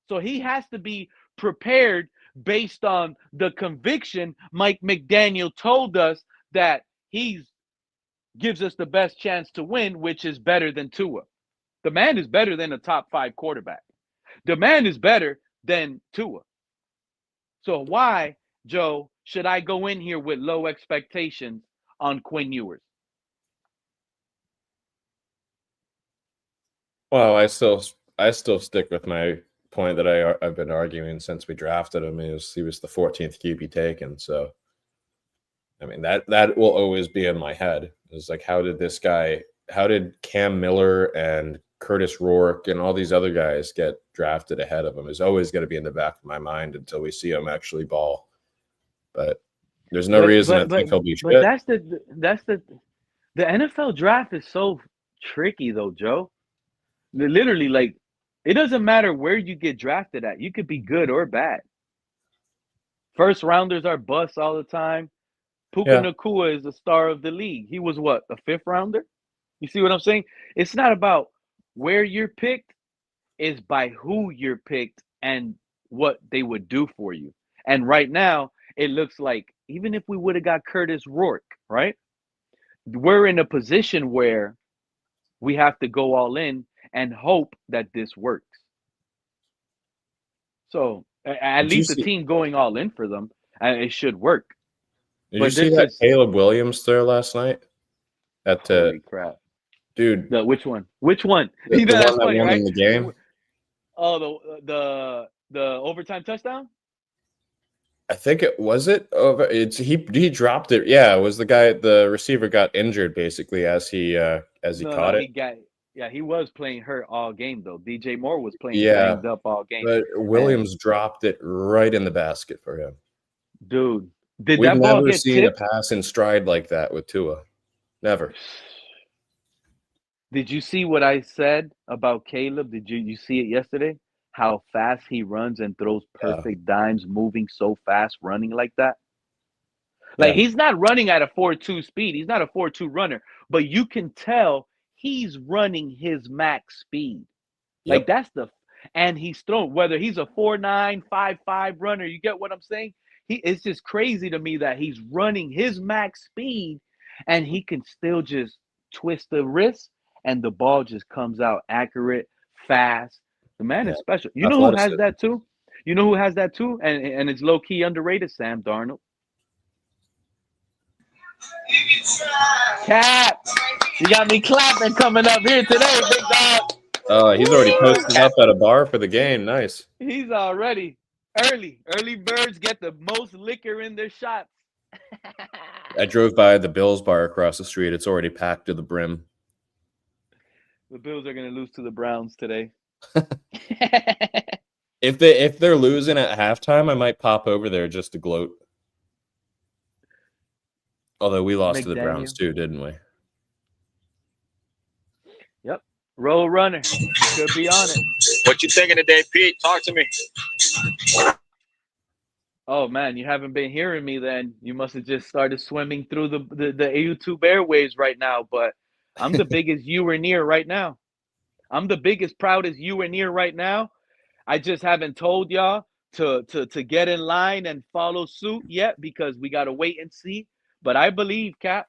So he has to be prepared based on the conviction Mike McDaniel told us that he gives us the best chance to win, which is better than Tua. The man is better than a top 5 quarterback. The man is better than Tua. So why, Joe, should I go in here with low expectations on Quinn Ewers? Well, I still stick with my point that I've been arguing since we drafted him. He was the 14th QB taken. So, I mean, that will always be in my head. It's like, how did Cam Miller and Curtis Rourke and all these other guys get drafted ahead of him? Is always going to be in the back of my mind until we see him actually ball. But there's no reason I think he'll be shit. But the NFL draft is so tricky though, Joe. Literally, like, it doesn't matter where you get drafted at. You could be good or bad. First rounders are busts all the time. Puka Nacua is the star of the league. He was what, a 5th rounder? You see what I'm saying? It's not about where you're picked, it's by who you're picked and what they would do for you. And right now, it looks like even if we would have got Curtis Rourke, right? We're in a position where we have to go all in and hope that this works. So at least the team going all in for them, it should work. Did you see that Caleb Williams there last night? Holy crap. Dude. Which one? Which one? The one that won in the game. Oh, the overtime touchdown? I think it was it. He dropped it. Yeah, it was the receiver got injured basically as he caught it. He was playing hurt all game though. DJ Moore was playing banged up all game. But Williams dropped it right in the basket for him. Dude, we've never seen a pass in stride like that with Tua. Never. Did you see what I said about Caleb? Did you see it yesterday? How fast he runs and throws perfect dimes, moving so fast, running like that. Like, he's not running at a 4.2 speed. He's not a 4.2 runner, but you can tell he's running his max speed. Like, and he's thrown, whether he's a 4.9, 5.5 runner, you get what I'm saying? It's just crazy to me that he's running his max speed and he can still just twist the wrist and the ball just comes out accurate, fast. The man is special. You know who has that too? You know who has that too? And it's low-key underrated? Sam Darnold. Cap, you got me clapping coming up here today, big dog. Oh, he's already posted up at a bar for the game. Nice. He's already early. Early birds get the most liquor in their shots. I drove by the Bills bar across the street. It's already packed to the brim. The Bills are going to lose to the Browns today. If they're losing at halftime, I might pop over there just to gloat. Although we lost to the Browns too, didn't we? Yep. Road runner. Could be on it. What you thinking today, Pete? Talk to me. Oh man, you haven't been hearing me then. You must have just started swimming through the YouTube airwaves right now. But I'm the biggest you and near right now. I'm the biggest, proudest you and near right now. I just haven't told y'all to get in line and follow suit yet because we got to wait and see. But I believe, Cap,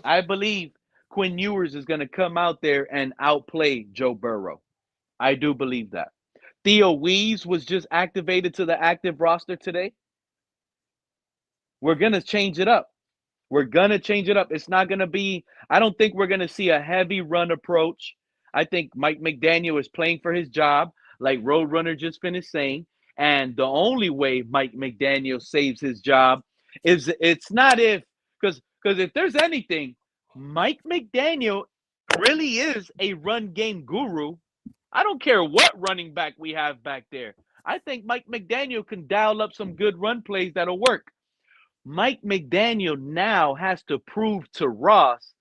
I believe Quinn Ewers is going to come out there and outplay Joe Burrow. I do believe that. Theo Wees was just activated to the active roster today. We're going to change it up. We're going to change it up. It's not going to be, I don't think we're going to see a heavy run approach. I think Mike McDaniel is playing for his job, like Roadrunner just finished saying. And the only way Mike McDaniel saves his job is it's not because if there's anything, Mike McDaniel really is a run game guru. I don't care what running back we have back there. I think Mike McDaniel can dial up some good run plays that'll work. Mike McDaniel now has to prove to Ross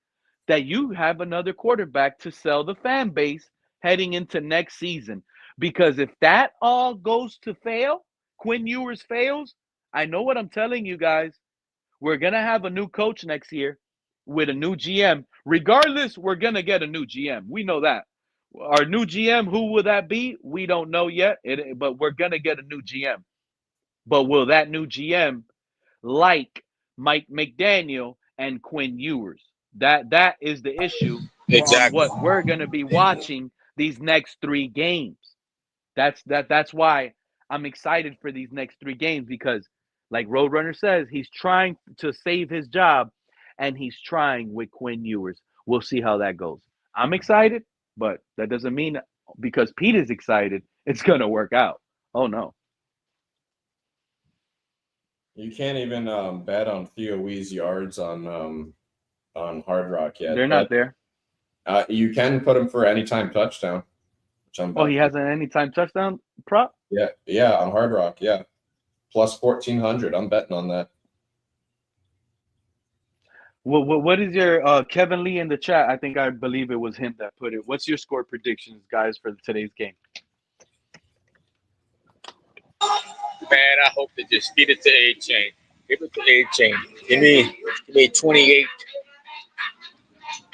that you have another quarterback to sell the fan base heading into next season. Because if that all goes to fail, Quinn Ewers fails, I know what I'm telling you guys. We're going to have a new coach next year with a new GM. Regardless, we're going to get a new GM. We know that. Our new GM, who will that be? We don't know yet, but we're going to get a new GM. But will that new GM like Mike McDaniel and Quinn Ewers? That is the issue on Exactly. what we're going to be watching these next 3 games. That's why I'm excited for these next 3 games because like Roadrunner says, he's trying to save his job and he's trying with Quinn Ewers. We'll see how that goes. I'm excited, but that doesn't mean because Pete is excited, it's going to work out. Oh no. You can't even bet on Theo Wee's yards on Hard Rock yet. They're not there. You can put him for anytime touchdown. Which I'm Oh, he has an anytime touchdown prop? Yeah, on Hard Rock, yeah. Plus 1,400. I'm betting on that. What is your Kevin Lee in the chat? I believe it was him that put it. What's your score predictions, guys, for today's game? Man, I hope they just feed it to A-Chain. Give it to A-Chain. Give me 28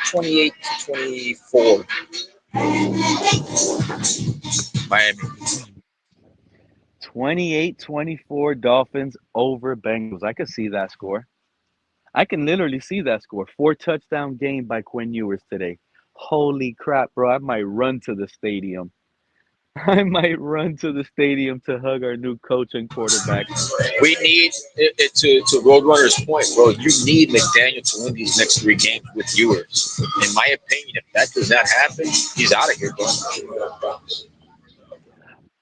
to 24. Miami. 28-24 Dolphins over Bengals. I could see that score. I can literally see that score. 4 touchdown game by Quinn Ewers today. Holy crap, bro. I might run to the stadium. I might run to the stadium to hug our new coach and quarterback. We need it to Roadrunner's point, bro. You need McDaniel to win these next 3 games with Ewers. In my opinion, if that does not happen, he's out of here, bro.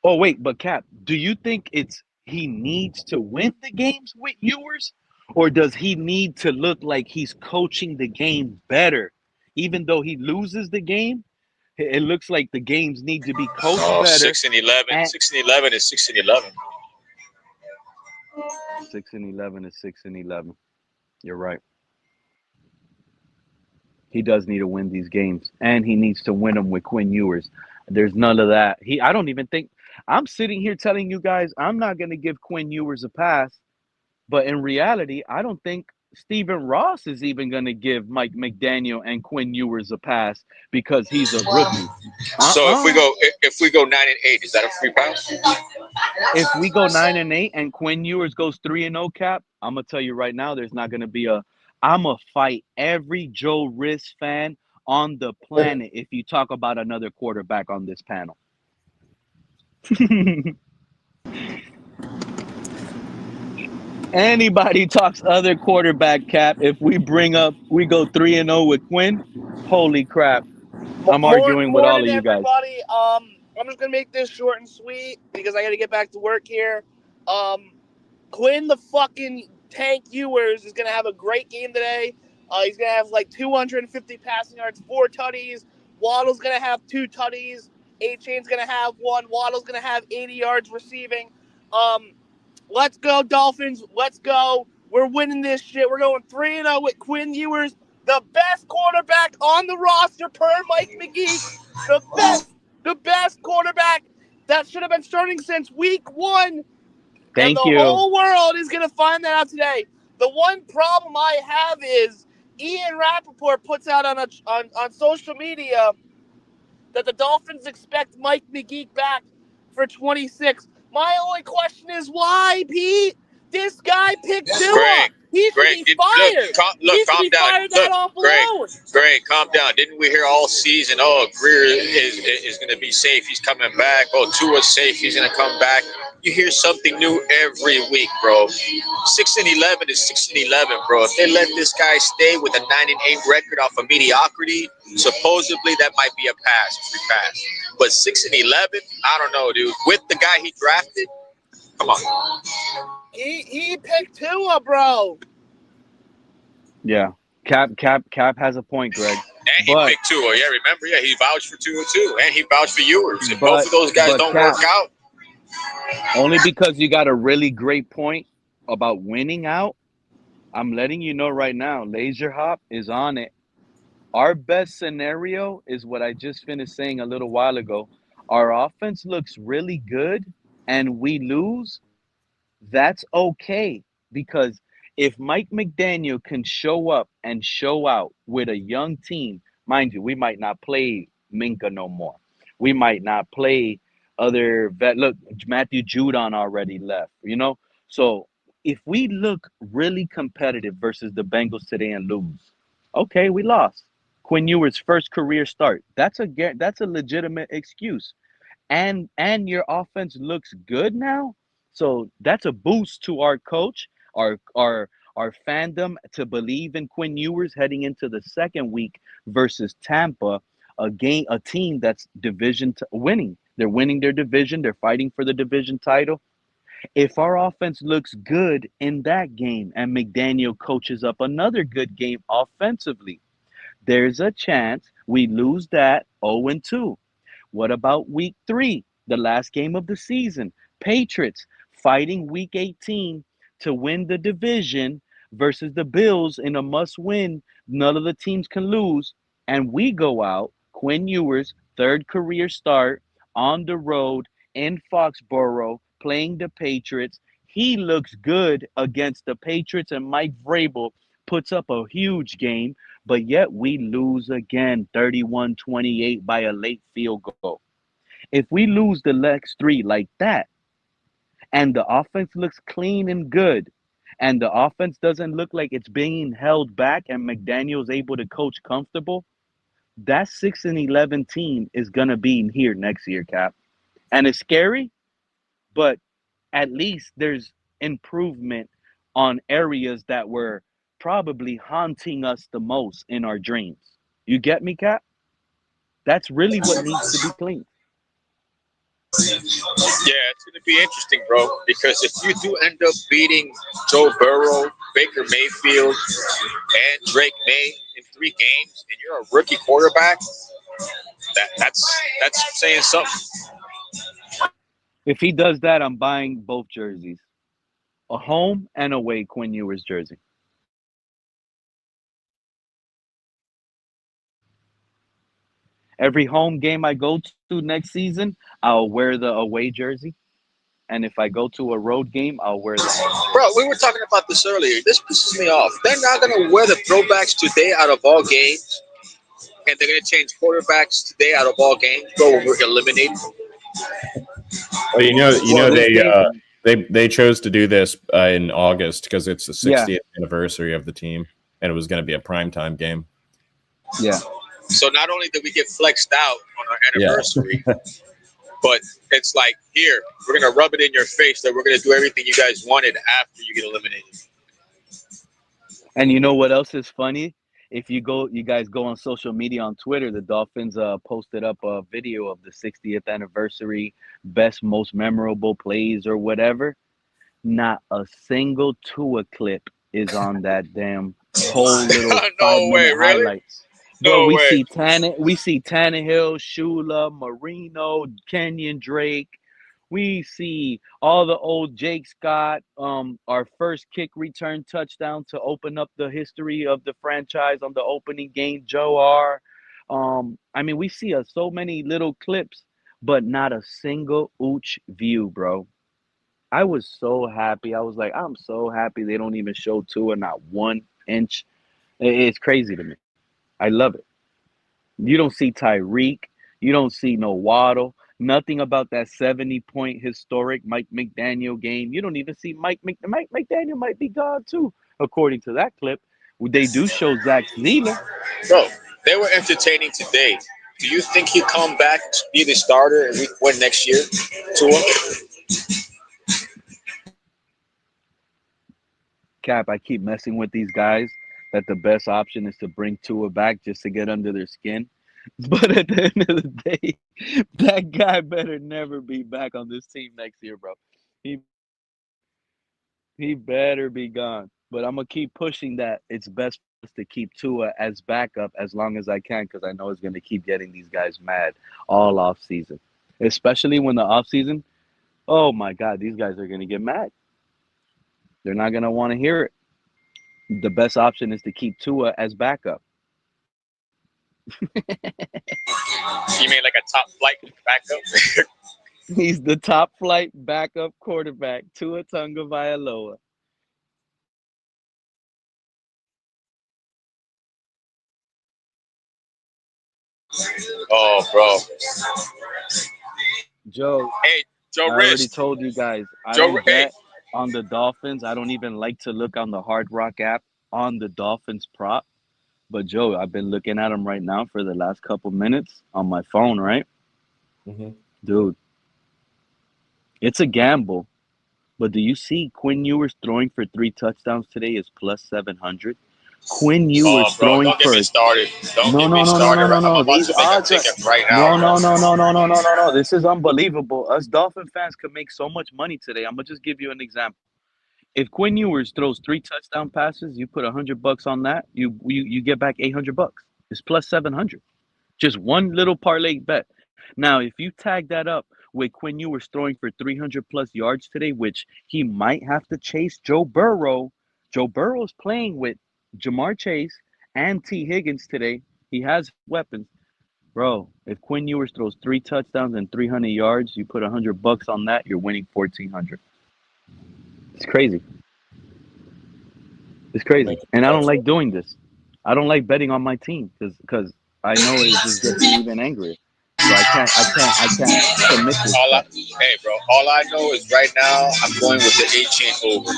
Oh, wait, but Cap, do you think it's he needs to win the games with Ewers? Or does he need to look like he's coaching the game better? Even though he loses the game, it looks like the games need to be coached better. 6-11. 6-11 is 6-11. 6-11 is 6-11. You're right. He does need to win these games, and he needs to win them with Quinn Ewers. There's none of that. I don't even think I'm sitting here telling you guys I'm not going to give Quinn Ewers a pass, but in reality, I don't think Stephen Ross is even going to give Mike McDaniel and Quinn Ewers a pass because he's a rookie. So if we go 9-8, is that a free pass? If we go 9-8 and Quinn Ewers goes 3-0, Cap, I'm gonna tell you right now, there's not gonna be I'm gonna fight every Joe Riss fan on the planet if you talk about another quarterback on this panel. Anybody talks other quarterback, Cap, if we go 3-0 with Quinn, holy crap. I'm arguing with all of you guys. Everybody, I'm just gonna make this short and sweet because I gotta get back to work here. Quinn the fucking Tank Ewers is gonna have a great game today. He's gonna have like 250 passing yards, 4 tutties. Waddle's gonna have 2 tutties. A-Chain's gonna have 1. Waddle's gonna have 80 yards receiving. Let's go, Dolphins. Let's go. We're winning this shit. We're going 3-0 with Quinn Ewers, the best quarterback on the roster per Mike McGee. The best quarterback that should have been starting since week 1. Thank and you. The whole world is going to find that out today. The one problem I have is Ian Rappaport puts out on social media that the Dolphins expect Mike McGee back for 26. My only question is why, Pete? This guy picked Tua. He should be fired. He should Calm be down. fired that off alone. Greg, calm down. Didn't we hear all season? Oh, Greer is going to be safe. He's coming back. Oh, Tua's safe. He's going to come back. You hear something new every week, bro. 6-11 is 6-11, bro. If they let this guy stay with a 9-8 record off of mediocrity, supposedly that might be a free pass. But 6-11, I don't know, dude. With the guy he drafted, come on. He picked Tua, bro. Yeah. Cap has a point, Greg. And he picked Tua. Yeah, remember? Yeah, he vouched for Tua too. And he vouched for Ewers. If both of those guys don't work out. Only because you got a really great point about winning out, I'm letting you know right now, Laser Hop is on it. Our best scenario is what I just finished saying a little while ago. Our offense looks really good and we lose. That's okay, because if Mike McDaniel can show up and show out with a young team, mind you, we might not play Minka no more. We might not play other vet. Look, Matthew Judon already left, So if we look really competitive versus the Bengals today and lose, okay, we lost. Quinn Ewers' first career start. That's a legitimate excuse. And your offense looks good now. So that's a boost to our coach, our fandom, to believe in Quinn Ewers heading into the second week versus Tampa, a team that's winning. They're winning their division. They're fighting for the division title. If our offense looks good in that game and McDaniel coaches up another good game offensively, there's a chance we lose that 0-2. What about week 3, the last game of the season? Patriots fighting week 18 to win the division versus the Bills in a must-win. None of the teams can lose. And we go out, Quinn Ewers, third career start, on the road in Foxborough, playing the Patriots. He looks good against the Patriots, and Mike Vrabel puts up a huge game, but yet we lose again, 31-28 by a late field goal. If we lose the next 3 like that, and the offense looks clean and good, and the offense doesn't look like it's being held back, and McDaniel's able to coach comfortable, that 6-11 team is gonna be here next year, Cap. And it's scary, but at least there's improvement on areas that were probably haunting us the most in our dreams. You get me, Cap? That's really what needs to be cleaned. Yeah, it's going to be interesting, bro, because if you do end up beating Joe Burrow, Baker Mayfield, and Drake May in 3 games, and you're a rookie quarterback, that's saying something. If he does that, I'm buying both jerseys, a home and away Quinn Ewers jersey. Every home game I go to next season, I'll wear the away jersey. And if I go to a road game, I'll wear the home jersey. Bro, we were talking about this earlier. This pisses me off. They're not going to wear the throwbacks today out of all games. And they're going to change quarterbacks today out of all games, bro, when we're eliminated. Well, they chose to do this in August because it's the 60th anniversary of the team, and it was going to be a primetime game. Yeah. So not only did we get flexed out on our anniversary, but it's like, here, we're going to rub it in your face that we're going to do everything you guys wanted after you get eliminated. And you know what else is funny? If you guys go on social media on Twitter, the Dolphins posted up a video of the 60th anniversary, best, most memorable plays or whatever. Not a single Tua clip is on that damn whole little 5-minute highlights. Bro, we see Tannehill, Shula, Marino, Kenyon Drake. We see all the old Jake Scott, our first kick return touchdown to open up the history of the franchise on the opening game, Joe R. We see so many little clips, but not a single Ooch view, bro. I was so happy. I was like, I'm so happy they don't even show Tua, not 1 inch. It's crazy to me. I love it. You don't see Tyreek. You don't see no Waddle. Nothing about that 70-point historic Mike McDaniel game. You don't even see Mike McDaniel might be gone too, according to that clip. They do show Zach Zealer. Bro, they were entertaining today. Do you think he'll come back to be the starter in week 1 next year? Tua? Cap, I keep messing with these guys that the best option is to bring Tua back just to get under their skin. But at the end of the day, that guy better never be back on this team next year, bro. He he better be gone. But I'm gonna keep pushing that it's best for us to keep Tua as backup as long as I can because I know it's gonna keep getting these guys mad all off season. Especially when the off season, oh my God, these guys are gonna get mad. They're not gonna want to hear it. The best option is to keep Tua as backup. You mean like a top flight backup? He's the top flight backup quarterback, Tua Tagovailoa. Oh, bro. Joe, Hey, Joe I already Wrist. told you guys, I Joe, don't hey, bet on the Dolphins. I don't even like to look on the Hard Rock app on the Dolphins prop. But Joe, I've been looking at them right now for the last couple minutes on my phone, right? Mm-hmm. Dude, it's a gamble. But do you see Quinn Ewers throwing for 3 touchdowns today is plus 700? Quinn Ewers oh, bro, throwing don't get for me started. Don't no, get no, me no, no, no, started. no, I'm no. about These to make a odds are ticket right now, no, bro. no, no, no, no, no, no, no, no. This is unbelievable. Us Dolphin fans could make so much money today. I'm gonna just give you an example. If Quinn Ewers throws 3 touchdown passes, you put $100 on that. You get back $800. It's plus 700. Just one little parlay bet. Now, if you tag that up with Quinn Ewers throwing for 300 plus yards today, which he might have to chase Joe Burrow. Joe Burrow's playing with Jamar Chase and T. Higgins today. He has weapons. Bro, if Quinn Ewers throws 3 touchdowns and 300 yards, you put $100 on that, you're winning 1,400. It's crazy. It's crazy. And I don't like doing this. I don't like betting on my team because I know it just gets me even angrier. So I can't commit this stuff. Hey, bro, all I know is right now I'm going with the A chain over.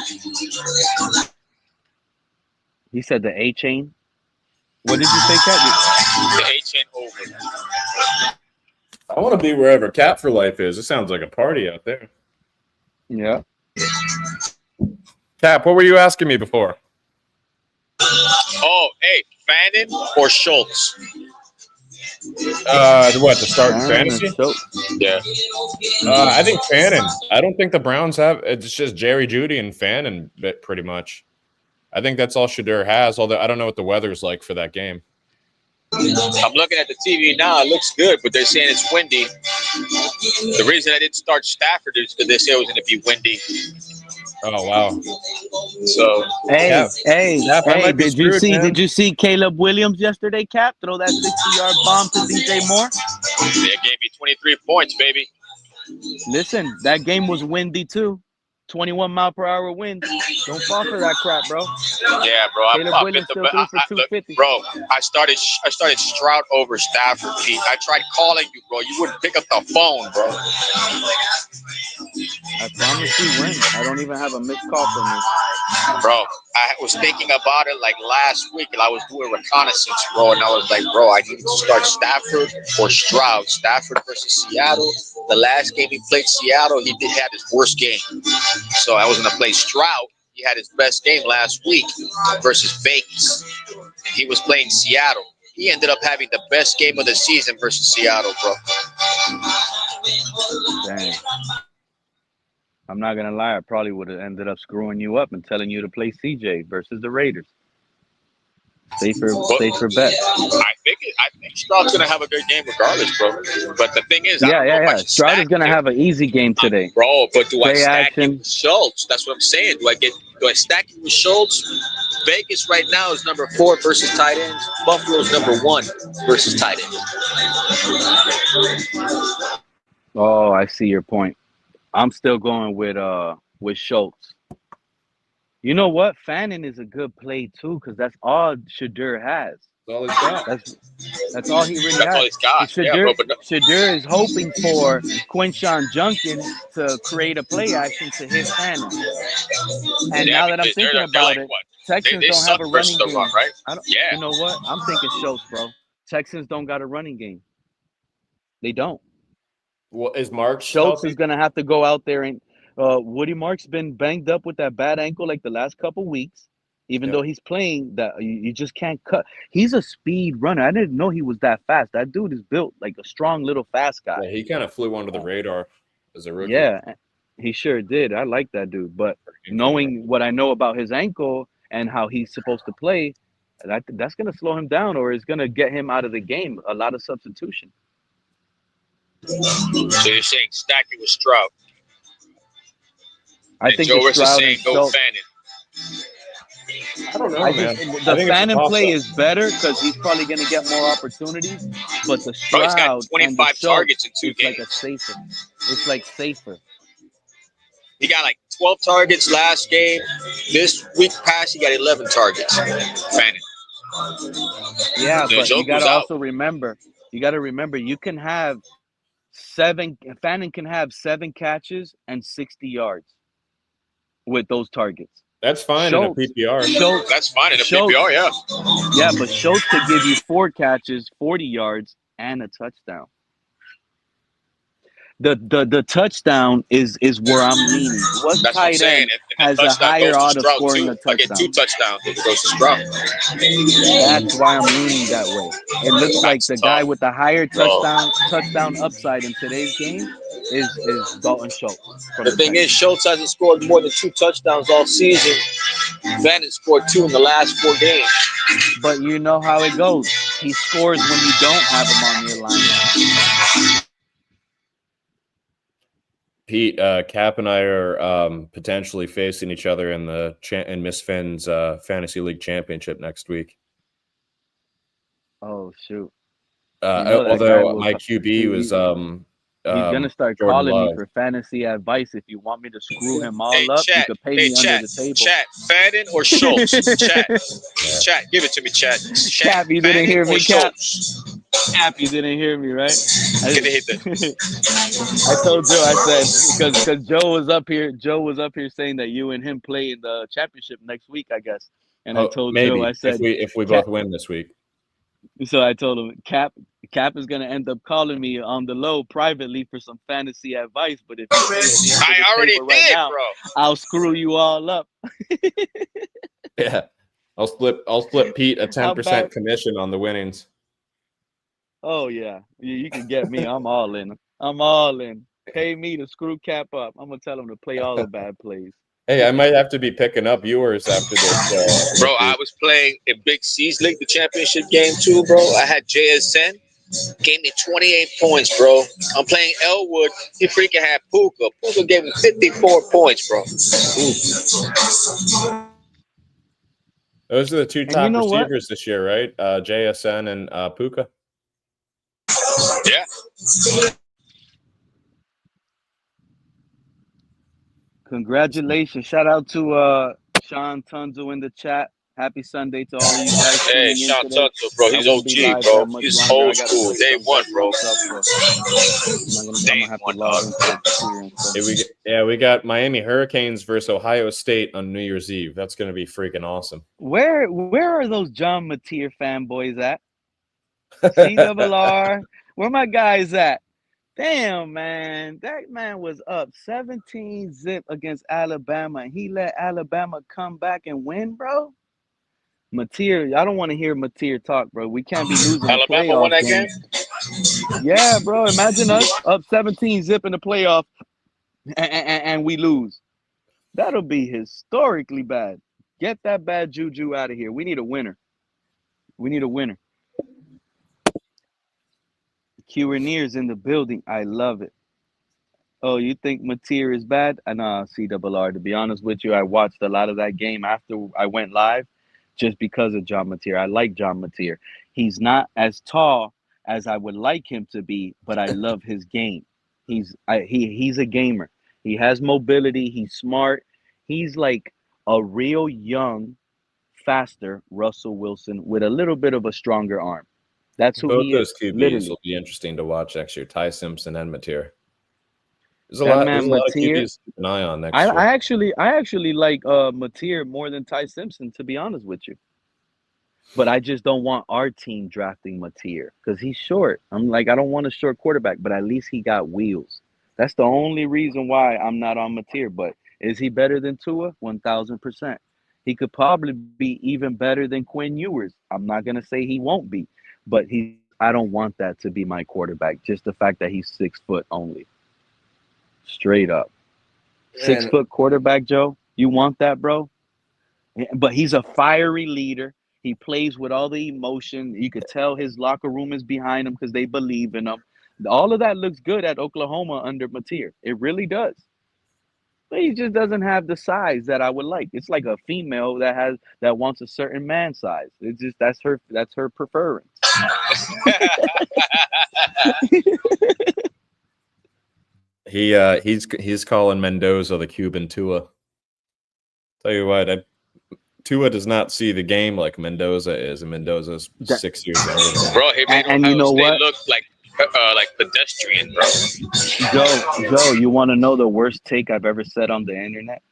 He said the A chain. What did you say, Cat? The A chain over. I want to be wherever Cap for Life is. It sounds like a party out there. Yeah. Cap, what were you asking me before? Oh, hey, Fannin or Schultz? What, to start in fantasy? Yeah. I think Fannin. I don't think the Browns have. It's just Jerry Jeudy and Fannin, pretty much. I think that's all Shadur has. Although I don't know what the weather's like for that game. I'm looking at the TV now. It looks good, but they're saying it's windy. The reason I didn't start Stafford is because they say it was going to be windy. Oh wow! So hey! Did you see? Man. Did you see Caleb Williams yesterday, Cap? Throw that 60-yard bomb to DJ Moore. They gave me 23 points, baby. Listen, that game was windy too. 21-mile-per-hour wind. Don't fall for that crap, bro. Yeah, bro. Caleb Williams still threw for 250. Bro, I started Stroud over Stafford, Pete. I tried calling you, bro. You wouldn't pick up the phone, bro. I promise you win. I don't even have a missed call from you. Bro, I was thinking about it like last week, and I was doing reconnaissance, bro, and I was like, bro, I need to start Stafford or Stroud. Stafford versus Seattle. The last game he played Seattle, he had his worst game. So I was going to play Stroud. He had his best game last week versus Vegas. He was playing Seattle. He ended up having the best game of the season versus Seattle, bro. Dang. I'm not going to lie. I probably would have ended up screwing you up and telling you to play CJ versus the Raiders. Safer bet. I think Stroud's going to have a good game regardless, bro. But the thing is, yeah. Stroud is going to have an easy game today. Bro, but do I stack action. you with Schultz? That's what I'm saying. Do I stack you with Schultz? Vegas right now is number 4 versus tight ends. Buffalo's number 1 versus tight ends. Oh, I see your point. I'm still going with Schultz. You know what? Fannin is a good play too, because that's all Shadur has. That's all he's got. That's all he really That's all has. he's got. Yeah, Shadur, bro. But no, Shadur is hoping for Quinshawn Junkin to create a play action to hit Fannin. And yeah, now that I'm because thinking they're about like it, what? Texans They don't have suck a versus running the run, game. right? I don't. Yeah. You know what? I'm thinking Schultz, bro. Texans don't got a running game. They don't. Well, is Marks Schultz healthy? is gonna have to go out there and Woody Mark's been banged up with that bad ankle like the last couple weeks. Even Yep. though he's playing, that you just can't cut. He's a speed runner. I didn't know he was that fast. That dude is built like a strong little fast guy. Yeah, he kind of flew under the radar as a rookie. Yeah, he sure did. I like that dude. But knowing what I know about his ankle and how he's supposed to play, that's gonna slow him down, or it's gonna get him out of the game. A lot of substitution. So you're saying stack it with Stroud. I And think Joe it's West is Stroud saying and go Schultz. Fannin. I don't know, I man. just I the think it's a Fannin play toss-up. is better because he's probably going to get more opportunities. But the Bro, he's got Stroud and the 25 Schultz, targets in 2 it's like games. a safer. It's like safer. He got like 12 targets last game. This week past, he got 11 targets. Fannin. Yeah, but you got Njoku's to out. also remember. You got to remember you can have seven. Fannin can have 7 catches and 60 yards with those targets. That's fine Schultz, in a PPR. Schultz, That's fine in a Schultz, PPR, yeah. yeah, but Schultz could give you 4 catches, 40 yards, and a touchdown. The touchdown is where I'm leaning. What That's what I'm tight saying. end And has the a touchdown higher goes to odds of Stroud, scoring too. a I get 2 touchdown? touchdowns if it goes to Stroud. That's why I'm leaning that way. It looks like That's the tough. guy with the higher Bro. touchdown upside in today's game is Dalton Schultz. From The thing is, Texans. Schultz hasn't scored more than 2 touchdowns all season. Fannin scored 2 in the last 4 games. But you know how it goes. He scores when you don't have him on your line. Pete, Cap and I are potentially facing each other in the in Miss Finn's Fantasy League Championship next week. Oh shoot! You know that guy Although will. my QB was He's gonna start Jordan calling me Love. for fantasy advice. If you want me to screw him all Hey, up, you chat. could pay Hey, me chat. under the table. Chat. Fannin or Schultz? Chat. Chat. Give it to me, chat. Cap, you didn't Fannin hear or me, Cap. Schultz? Cap, you didn't hear me, right? Get hit the. I told Joe, I said because Joe was up here. Joe was up here saying that you and him play in the championship next week, I guess. And I told maybe Joe, I said, if we Cap, both win this week. so I told him, Cap is gonna end up calling me on the low privately for some fantasy advice. But if you I already did, now, bro. I'll screw you all up. Yeah, I'll split Pete a 10% bad- commission on the winnings. Oh yeah, you can get me. I'm all in. I'm all in. Pay me to screw Cap up. I'm gonna tell him to play all the bad plays. Hey, I might have to be picking up viewers after this. Bro, I was playing in Big C's League, the championship game too, bro. I had JSN. Gave me 28 points, bro. I'm playing Elwood. He freaking had Puka. Puka gave me 54 points, bro. Those are the 2 And top you know what? receivers this year, right? JSN and Puka. Yeah. Congratulations. Shout out to Sean Tunzel in the chat. Happy Sunday to all of you guys. Hey, tuning in Sean today. Tunzel, bro. He's I won't be OG, live bro. that much He's longer. I old gotta school. play Day some one, bro. stuff, so I'm gonna have to log into the computer and stuff. Hey, we got Miami Hurricanes versus Ohio State on New Year's Eve. That's going to be freaking awesome. Where are those John Mateer fanboys at? CRR. Where my guys at? Damn, man. That man was up 17-0 against Alabama, and he let Alabama come back and win, bro. Mateer, I don't want to hear Mateer talk, bro. We can't be losing Alabama won that game? Yeah, bro. Imagine us up 17-0 in the playoff, and we lose. That'll be historically bad. Get that bad juju out of here. We need a winner. We need a winner. Q&Ears in the building. I love it. Oh, you think Mateer is bad? Nah, CRR. To be honest with you, I watched a lot of that game after I went live just because of John Mateer. I like John Mateer. He's not as tall as I would like him to be, but I love his game. He's a gamer. He has mobility. He's smart. He's like a real young, faster Russell Wilson with a little bit of a stronger arm. That's who Both he is, those QBs literally. will be interesting to watch next year. Ty Simpson and Mateer. There's a That lot. There's man a lot of Mateer. QBs to keep an eye on I, next I year. actually I actually like Mateer more than Ty Simpson, to be honest with you. But I just don't want our team drafting Mateer because he's short. I'm like, I don't want a short quarterback, but at least he got wheels. That's the only reason why I'm not on Mateer. But is he better than Tua? 1000%. He could probably be even better than Quinn Ewers. I'm not gonna say he won't be, but he. I don't want that to be my quarterback. Just the fact that he's 6 foot only, straight up. Six And foot quarterback, Joe. You want that, bro? But he's a fiery leader. He plays with all the emotion. You could tell his locker room is behind him because they believe in him. All of that looks good at Oklahoma under Mateer. It really does. But he just doesn't have the size that I would like. It's like a female that wants a certain man size. It's just that's her preference. He's calling Mendoza the Cuban Tua. Tell you what, Tua does not see the game like Mendoza is, and Mendoza's That, 6 years older. Bro, he made and you Ohio know State what, look like pedestrian, bro. Joe, you want to know the worst take I've ever said on the internet?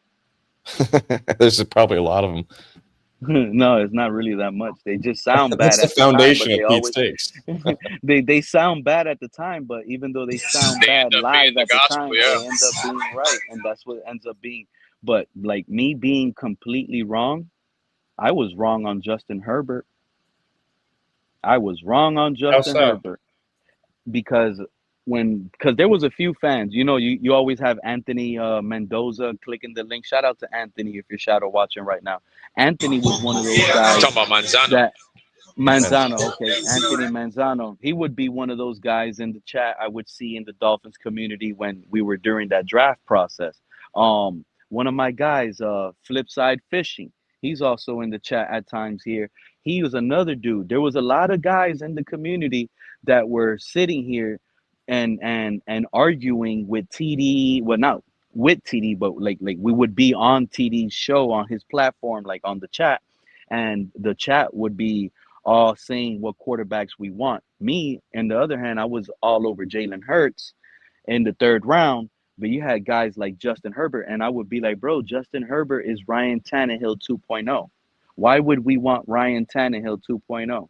There's probably a lot of them. No, it's not really that much. They just sound bad That's the at the time, but foundation of they Pete's always takes. they sound bad at the time, but even though they sound They bad end up being live the at the gospel, time, yeah. they end up being right, and that's what it ends up being. But like me being completely wrong, I was wrong on Justin Herbert. I was wrong on How Justin so? Herbert because because there was a few fans, you always have Anthony Mendoza clicking the link. Shout out to Anthony if you're shadow watching right now. Anthony was one of those guys Talking about Manzano. that Manzano, okay, Anthony Manzano. He would be one of those guys in the chat I would see in the Dolphins community when we were during that draft process. One of my guys, Flipside Fishing, he's also in the chat at times here. He was another dude. There was a lot of guys in the community that were sitting here and arguing with TD. Well, not with TD, but like we would be on TD's show on his platform, like on the chat, and the chat would be all saying what quarterbacks we want. Me, on the other hand, I was all over Jalen Hurts in the third round, but you had guys like Justin Herbert, and I would be like, bro, Justin Herbert is Ryan Tannehill 2.0. Why would we want Ryan Tannehill 2.0?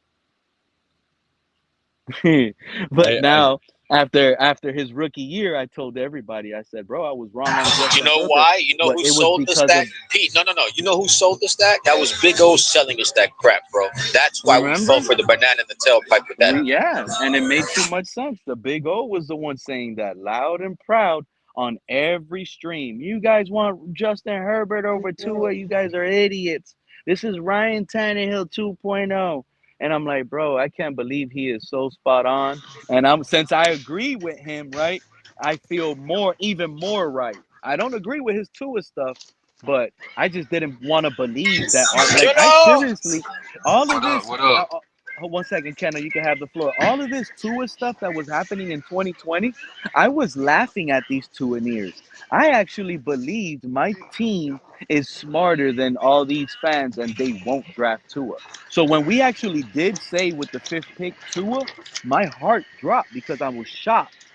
But I now, after his rookie year, I told everybody, I said, bro, I was wrong on Justin You know Herbert, why? You know but who it was sold us because that? of, Pete, no. You know who sold us that? That was Big O selling us that crap, bro. That's why we remember? fell for the banana in the tailpipe with that. Yeah, and it made too much sense. The Big O was the one saying that loud and proud on every stream. You guys want Justin Herbert over Tua? You guys are idiots. This is Ryan Tannehill 2.0. And I'm like, bro, I can't believe he is so spot on. And since I agree with him, right, I feel even more right. I don't agree with his Tua stuff, but I just didn't want to believe that. Like, Get I off! seriously, all of What up? this. What up? Hold 1 second, Kenna. You can have the floor. All of this Tua stuff that was happening in 2020, I was laughing at these Tuaneers. I actually believed my team is smarter than all these fans and they won't draft Tua. So when we actually did say with the fifth pick Tua, my heart dropped because I was shocked.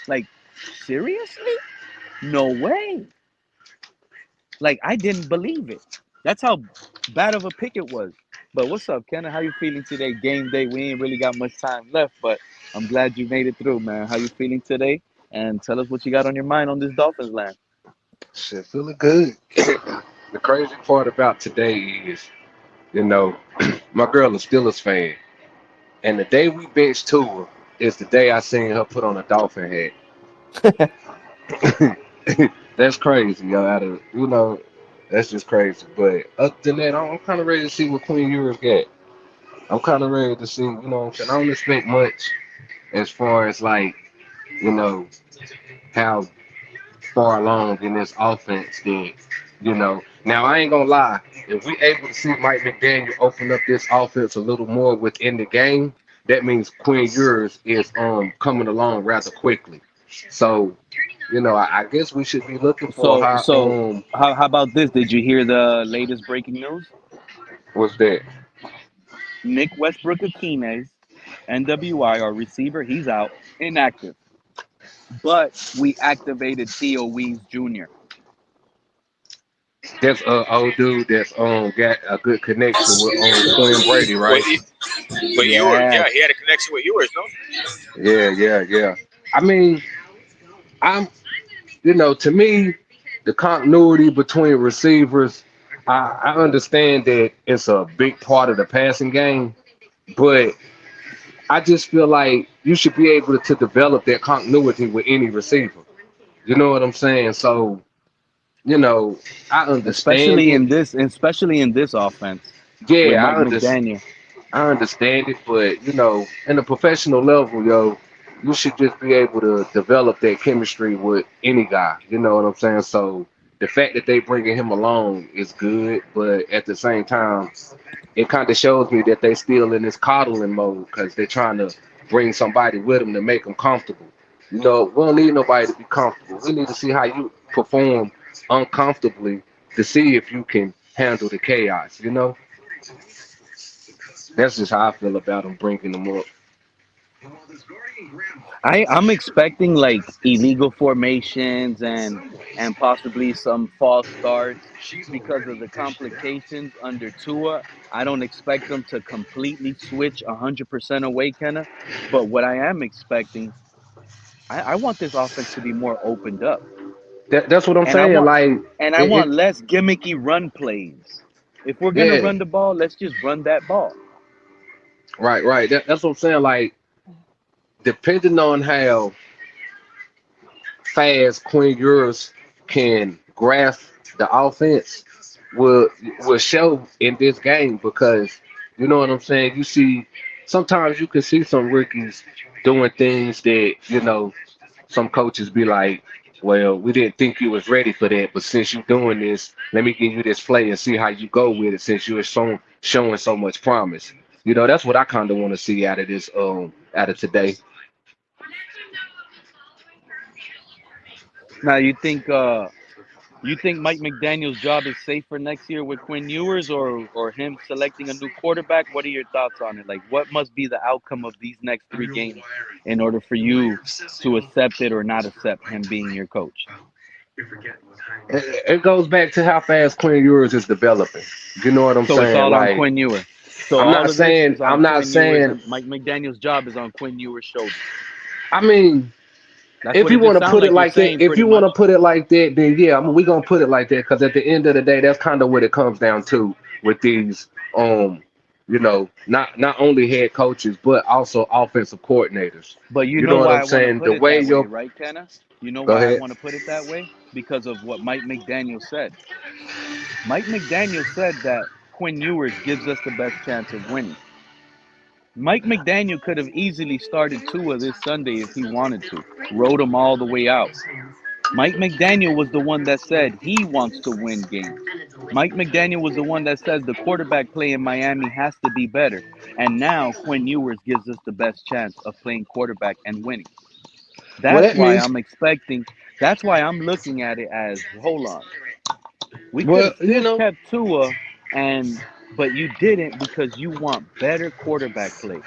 Like, seriously? No way. Like, I didn't believe it. That's how bad of a pick it was. But what's up, Kenna? How you feeling today? Game day. We ain't really got much time left, but I'm glad you made it through, man. How you feeling today? And tell us what you got on your mind on this Dolphins land. Shit, feeling good. The crazy part about today is, my girl is Steelers fan, and the day we benched Tua is the day I seen her put on a Dolphin hat. That's crazy, yo. That's just crazy. But other than that, I'm kind of ready to see what Quinn Ewers got. I'm kind of ready to see, what I'm saying. I don't expect much as far as like, you know, how far along in this offense then. Now I ain't gonna lie, if we able to see Mike McDaniel open up this offense a little more within the game, that means Quinn Ewers is coming along rather quickly. So I guess we should be looking for So how so how about this? Did you hear the latest breaking news? what's that? Nick Westbrook Akines, NWI, our receiver, he's out, inactive. But we activated Theo Wees Jr. That's old dude that's got a good connection with Slim Brady, right? But Ewers, yeah, Yes. he had a connection with Ewers, no? Yeah. I mean, I'm to me, the continuity between receivers, I understand that it's a big part of the passing game, but I just feel like you should be able to develop that continuity with any receiver. You know what I'm saying? So, you know, I understand it. Especially in this offense with Yeah, Mike McDaniel. I understand it, but in a professional level, you should just be able to develop that chemistry with any guy. You know what I'm saying? So the fact that they bringing him along is good, but at the same time, it kind of shows me that they still in this coddling mode because they're trying to bring somebody with them to make them comfortable. We don't need nobody to be comfortable. We need to see how you perform uncomfortably to see if you can handle the chaos. That's just how I feel about them bringing them up. I'm expecting like illegal formations and possibly some false starts because of the complications under Tua. I don't expect them to completely switch 100% away, Kenna. But what I am expecting, I want this offense to be more opened up, That's what I'm and I saying. want Like and I it want less gimmicky run plays. If we're gonna yeah, run the ball, let's just run that ball. right. That's what I'm saying. Like depending on how fast Quinn Ewers can grasp the offense will will show in this game because you know what I'm saying. You see, sometimes you can see some rookies doing things that some coaches be like, "Well, we didn't think you was ready for that, but since you're doing this, let me give you this play and see how you go with it. Since you're showing so much promise." That's what I kind of want to see out of this out of today. Now you think Mike McDaniel's job is safe for next year with Quinn Ewers or him selecting a new quarterback? What are your thoughts on it? Like, what must be the outcome of these next three games in order for you to accept it or not accept him being your coach? It goes back to how fast Quinn Ewers is developing. You know what I'm So it's saying? all on Like Quinn Ewers. So I'm all not of this saying is on I'm not Quinn Ewers, saying. and Mike McDaniel's job is on Quinn Ewers' shoulders. I mean, That's if what you it want just to sounds put it like you're like that, saying, if pretty you want to much. put it like that, then yeah, we're gonna put it like that because at the end of the day, that's kind of what it comes down to with these not only head coaches but also offensive coordinators. But you You know know what why I'm I want to saying? The put it way that way, your right, Kenna? You know go why I ahead. want to put it that way? Because of what Mike McDaniel said. Mike McDaniel said that Quinn Ewers gives us the best chance of winning. Mike McDaniel could have easily started Tua this Sunday if he wanted to, rode him all the way out. Mike McDaniel was the one that said he wants to win games. Mike McDaniel was the one that says the quarterback play in Miami has to be better. And now Quinn Ewers gives us the best chance of playing quarterback and winning. Well, That's that why means I'm expecting, that's why I'm looking at it as hold on. We could well, have still kept Tua, and but you didn't because you want better quarterback play,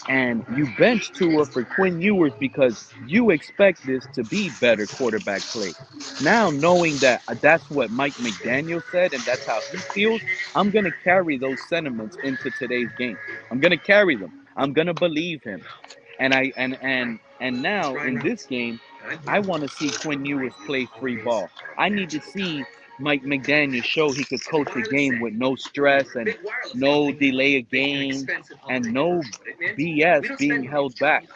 and you benched Tua for Quinn Ewers because you expect this to be better quarterback play. Now, knowing that that's what Mike McDaniel said and that's how he feels, I'm gonna carry those sentiments into today's game. I'm gonna carry them. I'm gonna believe him, and now in this game, I want to see Quinn Ewers play free ball. I need to see Mike McDaniel show he could coach a game with no stress and no delay of games and no BS being held back.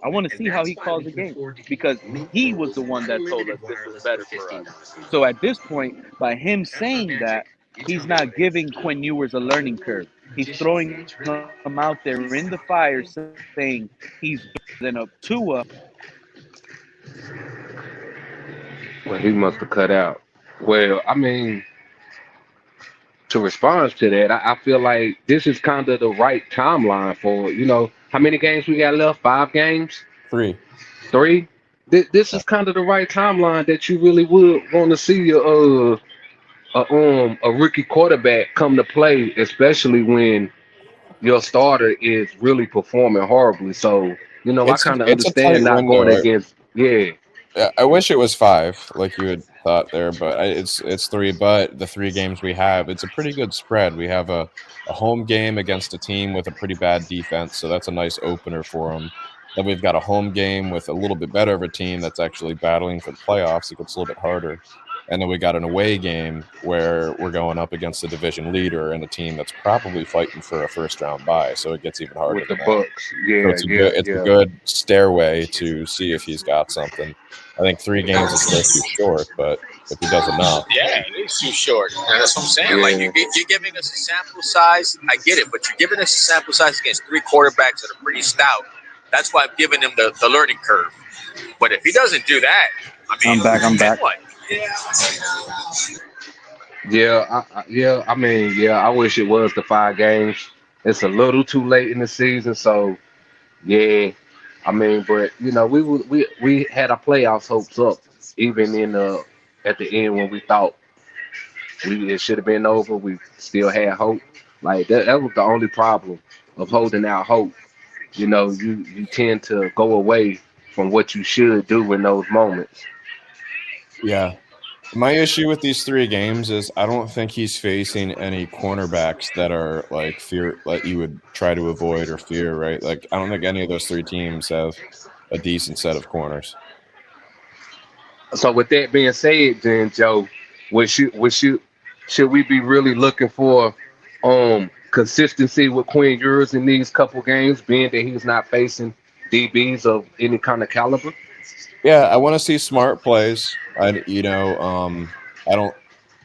I want to see how he calls a game because he was the one that told us this is better for us. So at this point, by him saying that, he's not giving Quinn Ewers a learning curve. He's throwing him out there in the fire saying he's better than a Tua. well, he must have cut out. Well, I mean, to respond to that, I feel like this is kind of the right timeline for how many games we got left? 5 games, Three. 3. this is kind of the right timeline that you really would want to see a rookie quarterback come to play, especially when your starter is really performing horribly. So, I kind of It's a tight understand not going window. against. Yeah, I wish it was 5, like you had thought there, but it's 3. But the 3 games we have, it's a pretty good spread. We have a home game against a team with a pretty bad defense, so that's a nice opener for them. Then we've got a home game with a little bit better of a team that's actually battling for the playoffs. It gets a little bit harder. And then we got an away game where we're going up against the division leader and a team that's probably fighting for a first round bye, so it gets even harder with the than that. Bucks. So Yeah, yeah, it's a yeah. good stairway to see if he's got something. I think 3 games is still too short, but if he does enough, Yeah, it is too short. And that's what I'm saying. Like, Yeah. you're giving us a sample size. I get it, but you're giving us a sample size against 3 quarterbacks that are pretty stout. That's why I'm giving him the learning curve. But if he doesn't do that, I mean, I'm then back. what? I mean, I wish it was the 5 games. It's a little too late in the season, so yeah. I mean, but we had our playoffs hopes up, even in at the end when we thought it should have been over. We still had hope. Like that was the only problem of holding out hope. You tend to go away from what you should do in those moments. yeah. My issue with these 3 games is I don't think he's facing any cornerbacks that are like fear, like you would try to avoid or fear, right? Like I don't think any of those 3 teams have a decent set of corners. So with that being said, then Joe, should we be really looking for consistency with Quinn Ewers in these couple games, being that he's not facing DBs of any kind of caliber? Yeah, I want to see smart plays. I don't.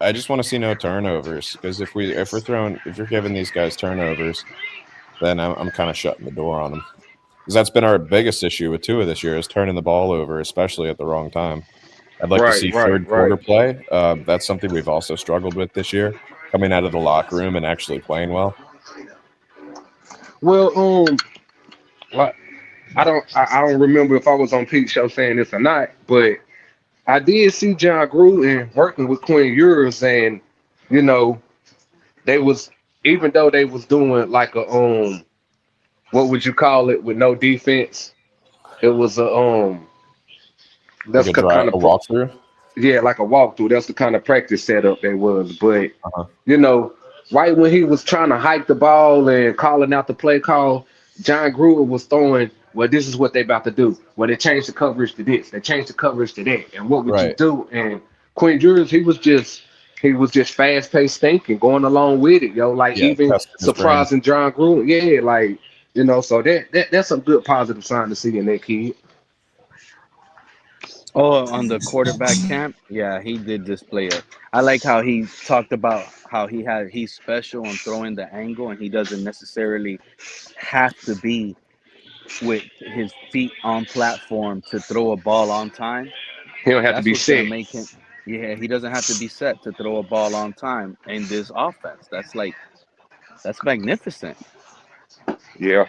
I just want to see no turnovers because if you're giving these guys turnovers, then I'm kind of shutting the door on them because that's been our biggest issue with Tua this year is turning the ball over, especially at the wrong time. I'd like to Right, see right, third right. quarter play. That's something we've also struggled with this year, coming out of the locker room and actually playing well. Well, like I don't remember if I was on Pete's show saying this or not, but I did see John Gruden working with Quinn Ewers, and you know they was even though they was doing like a what would you call it with no defense, it was a Like that's a kind of walkthrough. yeah, like a walkthrough. That's the kind of practice setup they was. But Uh-huh. you know, right when he was trying to hike the ball and calling out the play call, John Gruden was throwing. Well, this is what they about to do. Well, they changed the coverage to this. They changed the coverage to that. And what would you Right. do? And Quinn Ewers, he was just fast paced thinking, going along with it, yo. Like Yeah, even testing his brain. surprising John Gruden. Yeah, like so that's a good positive sign to see in that kid. Oh, on the quarterback camp, yeah, he did display it. I like how he talked about how he's special on throwing the angle, and he doesn't necessarily have to be with his feet on platform to throw a ball on time. He don't have to That's be what's gonna sick. make him. Yeah, he doesn't have to be set to throw a ball on time in this offense. That's magnificent. Yeah.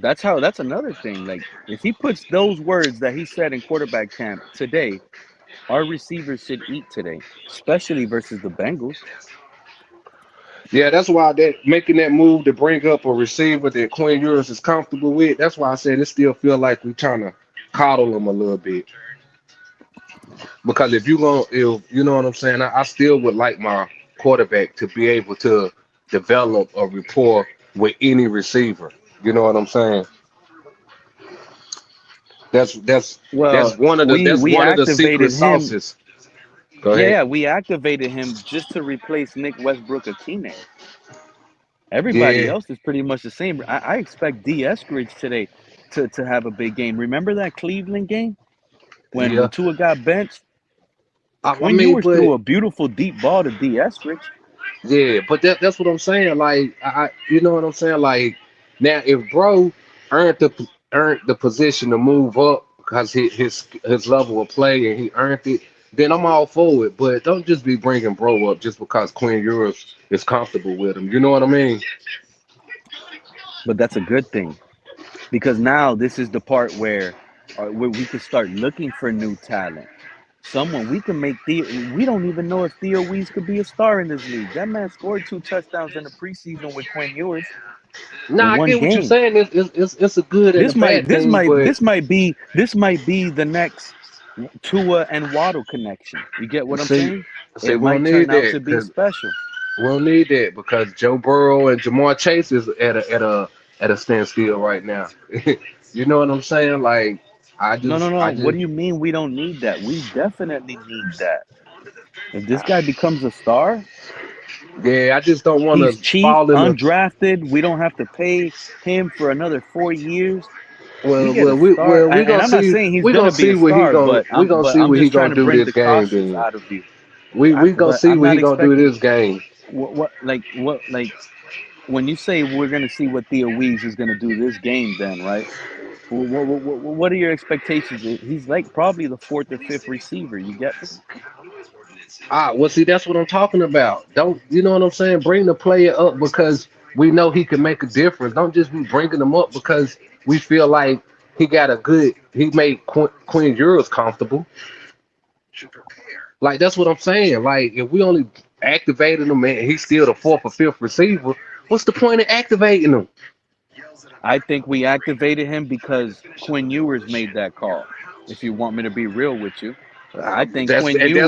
That's another thing. Like if he puts those words that he said in quarterback camp today, our receivers should eat today, especially versus the Bengals. Yeah, that's why that making that move to bring up a receiver that Quinn Ewers is comfortable with. That's why I said it still feel like we trying to coddle him a little bit. Because if you know what I'm saying, I still would like my quarterback to be able to develop a rapport with any receiver. You know what I'm saying? That's Well, one of the we that's we one of the secret activated him. sauces. Go Yeah, ahead. yeah, we activated him just to replace Nick Westbrook Akine. Everybody Yeah, else is pretty much the same. I expect D. Eskridge today to have a big game. Remember that Cleveland game when yeah. Tua got benched? I Quinn mean, Ewers but threw a beautiful deep ball to D. Eskridge. yeah, but that's what I'm saying. Like, you know what I'm saying. Like, now if bro earned the position to move up because his level of play and he earned it, then I'm all for it. But don't just be bringing bro up just because Quinn Ewers is comfortable with him. You know what I mean? But that's a good thing because now this is the part where we could start looking for new talent. Someone we can make Theo. We don't even know if Theo Wees could be a star in this league. That man scored 2 touchdowns in the preseason with Quinn Ewers Nah, in I one get what you're game. saying. It's a good and a bad thing, but This might be the next Tua and Waddle connection. You get what I'm see, saying? see, It we don't might need turn out that to be because special. we don't need that because Joe Burrow and Jamar Chase is at a standstill right now. You know what I'm saying? Like, No, no, no. I What just, do you mean we don't need that? We definitely need that. If this guy becomes a star, yeah, I just don't want he's to cheap, fall in the. undrafted. We don't have to pay him for another 4 years. We Well, get a star, well, and I'm not saying he's we gonna gonna be see a what he star, gonna but we I'm gonna but see I'm what he just trying gonna to do bring this the game. cautious Then out of you. we gonna But see I'm what not he gonna do expecting this game. what when you say we're gonna see what Theo Wees is gonna do this game, then right? What are your expectations? He's like probably the fourth or fifth receiver. You get me? Well, see, that's what I'm talking about. Don't you know what I'm saying? Bring the player up because we know he can make a difference. Don't just be bringing him up because we feel like he made Quinn Ewers comfortable. Like that's what I'm saying. Like if we only activated him and he's still the fourth or fifth receiver, what's the point of activating him? I think we activated him because Quinn Ewers made that call. If you want me to be real with you, I think That's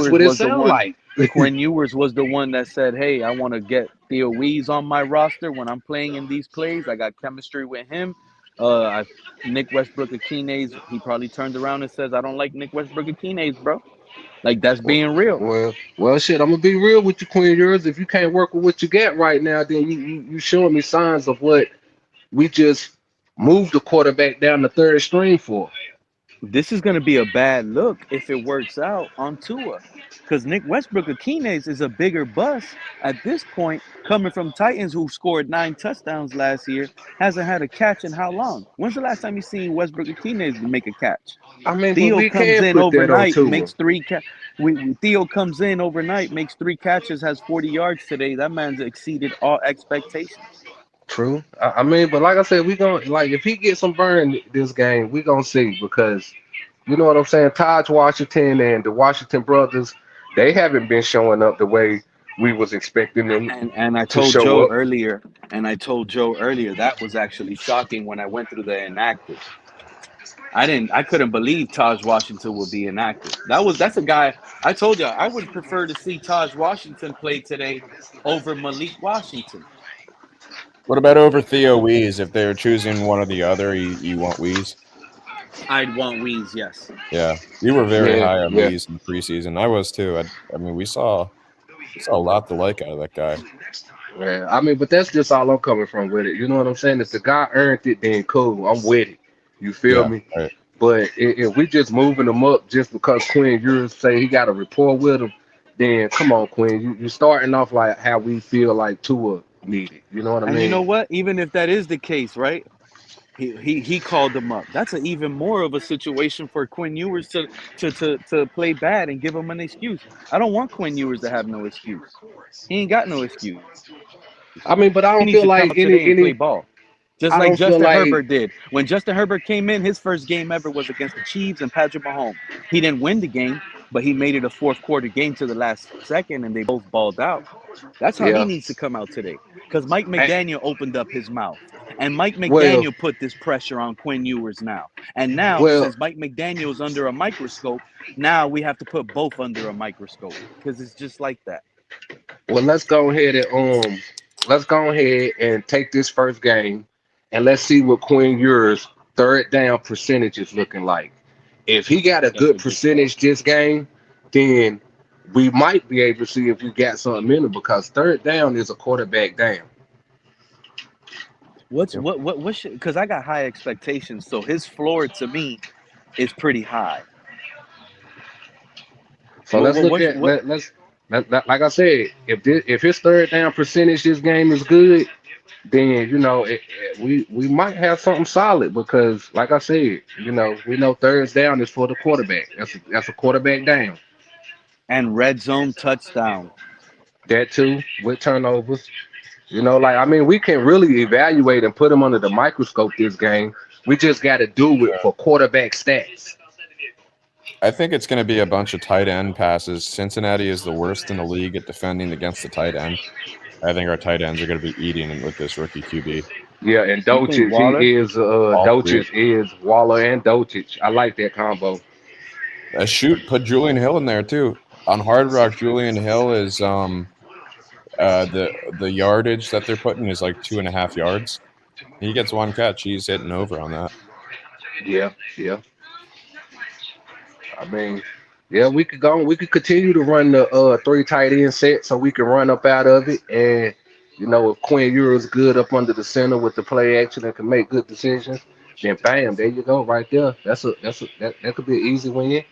what it sounds like. Quinn Ewers was the one that said, "Hey, I want to get Theo Wees on my roster when I'm playing in these plays. I got chemistry with him." I Nick Westbrook Akine's. He probably turned around and says, "I don't like Nick Westbrook Akine's, bro." Like that's being real. Shit. I'm gonna be real with you, Quinn Ewers. If you can't work with what you got right now, then you showing me signs of what we just moved the quarterback down the third string for. This is going to be a bad look if it works out on Tua. Because Nick Westbrook Akines is a bigger bust at this point, coming from Titans who scored 9 touchdowns last year, hasn't had a catch in how long? When's the last time you seen Westbrook Akines make a catch? I mean, but Theo we comes can't in put that on overnight, Tua. makes Theo comes in overnight, makes 3 catches, has 40 yards today. That man's exceeded all expectations. True. I mean, but like I said, we gonna like if he gets some burn this game, we gonna see because you know what I'm saying. Taj Washington and the Washington brothers, they haven't been showing up the way we was expecting them And I to told show Joe up. earlier, that was actually shocking when I went through the inactive. I couldn't believe Taj Washington would be inactive. That's a guy I told you I would prefer to see Taj Washington play today over Malik Washington. What about over Theo Wees? If they're choosing one or the other, you want Wees? I'd want Weez, yes. Yeah, you were very Yeah, high on yeah. Wees in the preseason. I was too. I mean, we saw a lot to like out of that guy. Yeah, I mean, but that's just all I'm coming from with it. You know what I'm saying? If the guy earned it, then cool. I'm with it. You feel Yeah, me? right. But if we just moving him up just because Quinn Ewers say he got a rapport with him, then come on, Quinn. You starting off like how we feel like Tua needed. You know what I And you know mean? what? Even if that is the case, right? He called them up. That's even more of a situation for Quinn Ewers to play bad and give him an excuse. I don't want Quinn Ewers to have no excuse. He ain't got no excuse. I mean, but I He don't needs feel to come like out today and play ball. Just I like don't feel Justin like, Herbert did. When Justin Herbert came in, his first game ever was against the Chiefs and Patrick Mahomes. He didn't win the game, but he made it a fourth quarter game to the last second, and they both balled out. That's how he yeah. needs to come out today. Because Mike McDaniel opened up his mouth. And Mike Well, McDaniel put this pressure on Quinn Ewers now. And now, well, since Mike McDaniel is under a microscope, now we have to put both under a microscope. Because it's just like that. well. Let's go ahead and take this first game, and let's see what Quinn Ewers' third down percentage is looking like. If he got a That's good a good start. percentage this game, then we might be able to see if we got something in it because third down is a quarterback down. What's what should, because I got high expectations. So his floor to me is pretty high. So let's look at What like I said, if his third down percentage this game is good, then we might have something solid because like I said, we know thirds down is for the quarterback. That's a quarterback down. and red zone touchdown. That too with turnovers. Like I mean, we can really evaluate and put him under the microscope this game We just got to do it for quarterback stats. I think it's going to be a bunch of tight end passes. Cincinnati is the worst in the league at defending against the tight end. I think our tight ends are going to be eating with this rookie QB. Yeah, and You think Doncic, Waller? he is All three. Doncic is Waller and Doncic. I like that combo. Shoot, put Julian Hill in there too. On Hard Rock, Julian Hill is the yardage that they're putting is like 2.5 yards. He gets one catch. He's hitting over on that. Yeah, yeah. I mean, yeah, we could go. We could continue to run the 3 tight end set so we can run up out of it. And if Quinn Ewers good up under the center with the play action and can make good decisions, then bam, there you go, right there. That could be an easy win,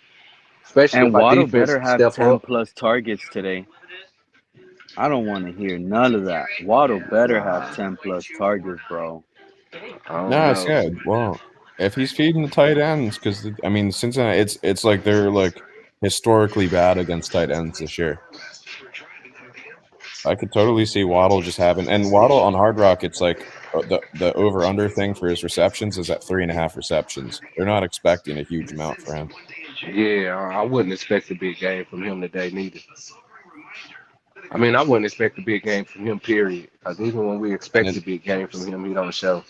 especially And if our Waddle defense better have step 10 up. plus targets today. I don't want to hear none of that. Waddle better have 10 plus targets, bro. I don't No, it's know. good. Well, if he's feeding the tight ends, because I mean, Cincinnati, it's like they're like historically bad against tight ends this year. I could totally see Waddle just having, and Waddle on Hard Rock, it's like the over under thing for his receptions is at 3.5 receptions. They're not expecting a huge amount for him. Yeah, I wouldn't expect a big game from him today neither. I mean, I wouldn't expect a big game from him, period. Because even when we expect a big game from him, he don't show.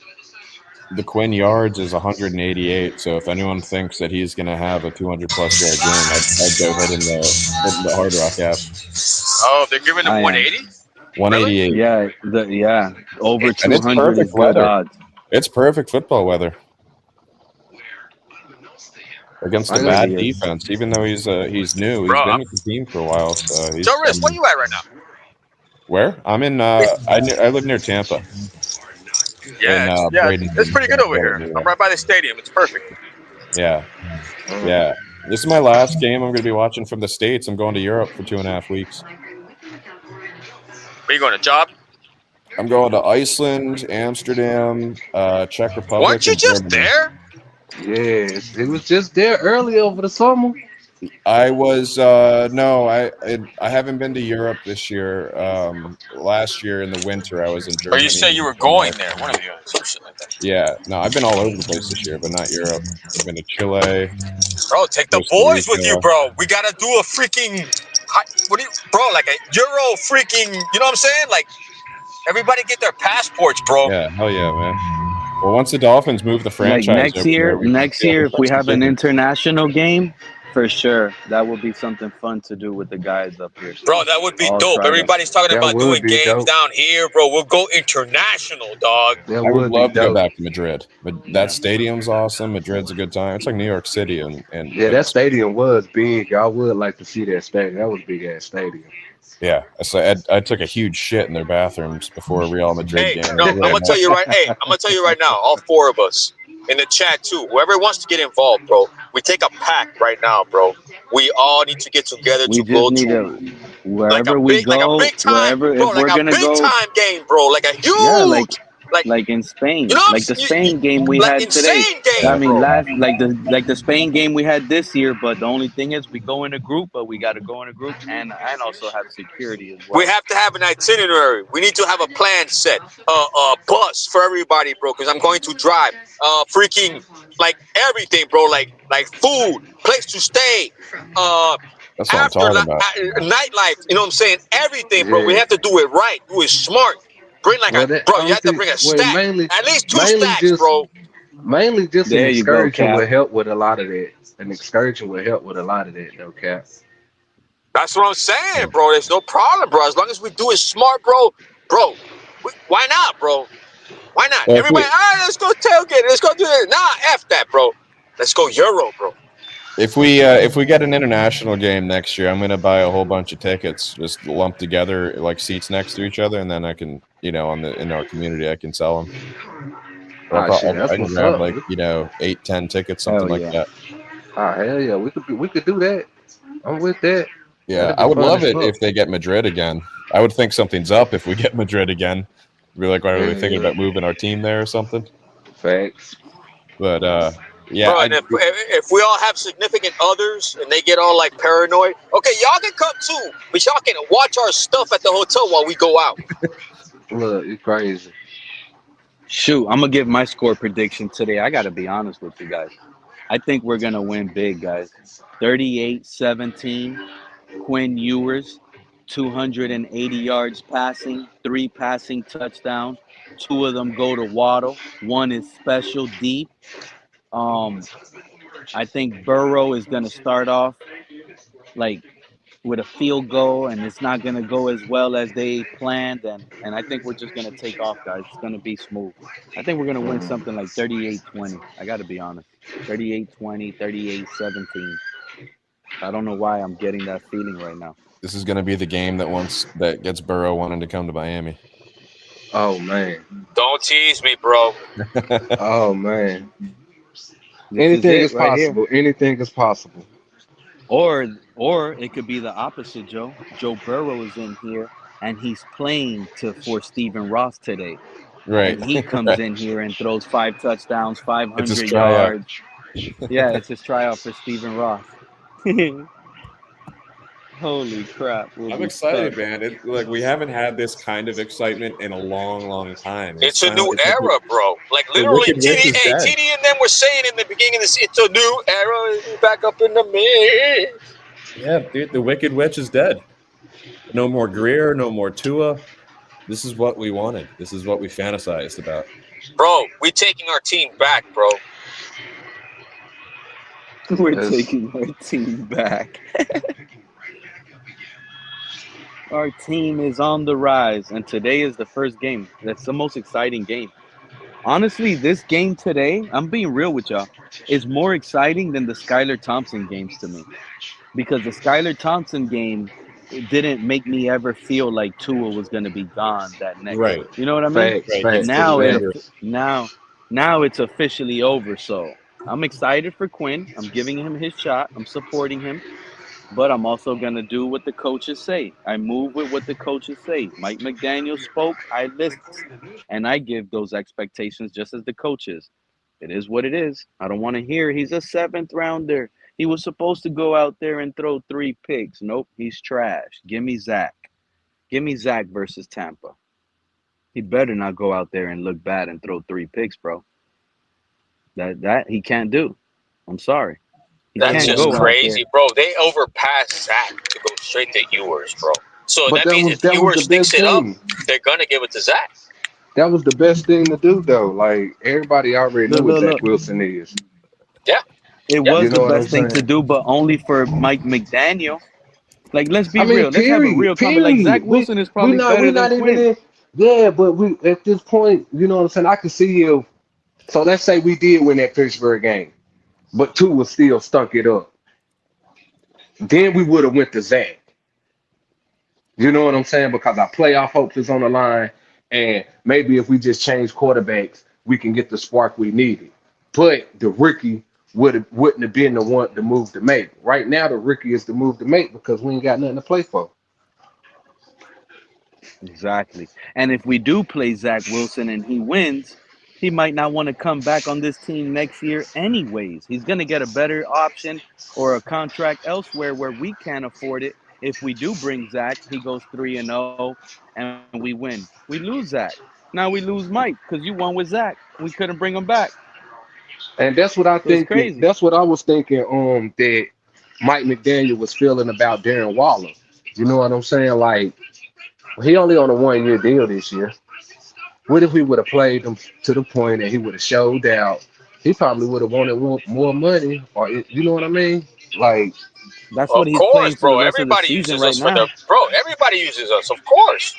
The Quinn yards is 188. So if anyone thinks that he's going to have a 200 plus yard game, I'd go hit in the Hard Rock app. Oh, they're giving him I am. 180? 188. Yeah, over And it's 200 perfect is good weather. odds. It's perfect football weather against a I know bad he is. defense. Even though he's new, he's Bro, been with the team for a while. So he's, Joe Riss, where you at right now? where? I'm in. I live near Tampa. Yeah, Braden, it's pretty good over here. I'm right by the stadium. It's perfect. Yeah. This is my last game I'm going to be watching from the States. I'm going to Europe for 2.5 weeks. Where you going, a job? I'm going to Iceland, Amsterdam, Czech Republic. Weren't you and just Germany. there? Yes, it was just there early over the summer. I was no, I haven't been to Europe this year. Last year in the winter, I was in Germany. Or you say you were going there? One of you, some shit like that. Yeah, no, I've been all over the place this year, but not Europe. I've been to Chile. Bro, take the Costa boys with Rica. you, bro. We gotta do a freaking, like a Euro freaking. You know what I'm saying? Like everybody get their passports, bro. Yeah, hell yeah, man. Well, once the Dolphins move the Like franchise next year, if we have an tickets. international game, for sure, that will be something fun to do with the guys up here. Bro, that would be I'll dope. try that. Everybody's talking That about would doing be games dope. down here, bro. We'll go international, dog. That I would be love to go dope. back to Madrid. But that stadium's awesome. Madrid's a good time. It's like New York City, and Yeah, that stadium was big. I would like to see that stadium. That was a big ass stadium. yeah. So I took a huge shit in their bathrooms before a Real Madrid Hey, game. no, I'm gonna tell you right. Hey, I'm gonna tell you right now. All 4 of us in the chat too. Whoever wants to get involved, bro. We take a pact right now, bro. We all need to get together We to go just need to to wherever we go, like a big time, wherever bro, if like we're a gonna big go, time game, bro. Like a huge, yeah, like like in Spain, you know, like the Spain game we had today. insane game, I mean, bro. like the Spain game we had this year. But the only thing is, we go in a group, but we got to go in a group and also have security as well. We have to have an itinerary. We need to have a plan set. Bus for everybody, bro. Because I'm going to drive. Freaking like everything, bro. Like food, place to stay. That's what I'm talking about. Nightlife. You know what I'm saying? Everything, bro. We Yeah. have to do it right. Do it smart. Bring like Well, you have to bring a stack. mainly, At least 2 mainly stacks, just- bro. mainly just There an you go, excursion Cap. will help with a lot of that. An excursion will help with a lot of that, though, Cap. That's what I'm saying, bro. There's no problem, bro. As long as we do it smart, bro. Why not, bro? Why not? Well, if Everybody, let's go tailgate. Let's go do it. Nah, F that, bro. Let's go Euro, bro. If we get an international game next year, I'm gonna buy a whole bunch of tickets, just lumped together like seats next to each other, and then I can, in our community, I can sell them. Shit, that's I can what's grab up. 8, 10 tickets, something Hell like yeah. that. Hell yeah, we could do that. I'm with that. Yeah, That'd be I would fun love as it fuck. if they get Madrid again. I would think something's up if we get Madrid again. Be like, are we thinking about moving our team there or something? Facts. But yeah, Bro, and if we all have significant others and they get all like paranoid, okay, y'all can come too, but y'all can watch our stuff at the hotel while we go out. Look, it's crazy. Shoot, I'm gonna give my score prediction today. I gotta be honest with you guys. I think we're gonna win big, guys. 38-17. Quinn Ewers, 280 yards passing, 3 passing touchdowns. 2 of them go to Waddle. 1 is special deep. Um, I think Burrow is gonna start off like with a field goal, and it's not going to go as well as they planned. And I think we're just going to take off, guys. It's going to be smooth. I think we're going to win something like 38-20. I got to be honest. 38-20, 38-17. I don't know why I'm getting that feeling right now. This is going to be the game that gets Burrow wanting to come to Miami. Oh man. Don't tease me, bro. Oh man. This Anything is right here. possible. Anything is possible. Or it could be the opposite, Joe. Joe Burrow is in here, and he's playing for Stephen Ross today. Right. And he comes in here and throws 5 touchdowns, 500 tryout. yards. Yeah, it's his tryout for Stephen Ross. Holy crap. I'm excited, man. Like, we haven't had this kind of excitement in a long, long time. It's a new era, bro. Like, literally, TD and them were saying in the beginning of this, it's a new era. Back up in the mix. Yeah, dude, the Wicked Witch is dead. No more Greer, no more Tua. This is what we wanted. This is what we fantasized about. Bro, we taking our team back, bro. We're taking our team back. Our team is on the rise, and today is the first game. That's the most exciting game. Honestly, this game today, I'm being real with y'all, is more exciting than the Skylar Thompson games to me. Because the Skylar Thompson game didn't make me ever feel like Tua was going to be gone that next Right. year. You know what I mean? Facts. Now it's officially over, so I'm excited for Quinn. I'm giving him his shot. I'm supporting him. But I'm also going to do what the coaches say. I move with what the coaches say. Mike McDaniel spoke. I listen. And I give those expectations just as the coaches. It is what it is. I don't want to hear he's a 7th rounder. He was supposed to go out there and throw 3 picks. Nope, he's trash. Give me Zach. Give me Zach versus Tampa. He better not go out there and look bad and throw 3 picks, bro. That he can't do. I'm sorry. That's just crazy, bro. They overpassed Zach to go straight to Ewers, bro. So that means if Ewers sticks it up, they're going to give it to Zach. That was the best thing to do, though. Like, everybody already knew what Zach Wilson is. Yeah. It was the best thing to do, but only for Mike McDaniel. Like, let's be real. Let's have a real comment. Like, Zach Wilson is probably better than Quinn. Yeah, but we at this point, you know what I'm saying? I can see you. So let's say we did win that Pittsburgh game, but Tua still stunk it up. Then we would have went to Zach. You know what I'm saying? Because our playoff hopes is on the line, and maybe if we just change quarterbacks, we can get the spark we needed. But the rookie wouldn't have been the move to make. Right now, the rookie is the move to make because we ain't got nothing to play for. Exactly. And if we do play Zach Wilson and he wins, he might not want to come back on this team next year anyways. He's going to get a better option or a contract elsewhere where we can't afford it. If we do bring Zach, he goes 3-0 and we win. We lose Zach. Now we lose Mike because you won with Zach. We couldn't bring him back. And that's what I think. That's what I was thinking. That Mike McDaniel was feeling about Darren Waller. You know what I'm saying? Like, he only on a 1-year deal this year. What if we would have played him to the point that he would have showed out? He probably would have wanted more money, or you know what I mean? Like, that's what he's playing for the rest of the season right now. Everybody uses us, of course.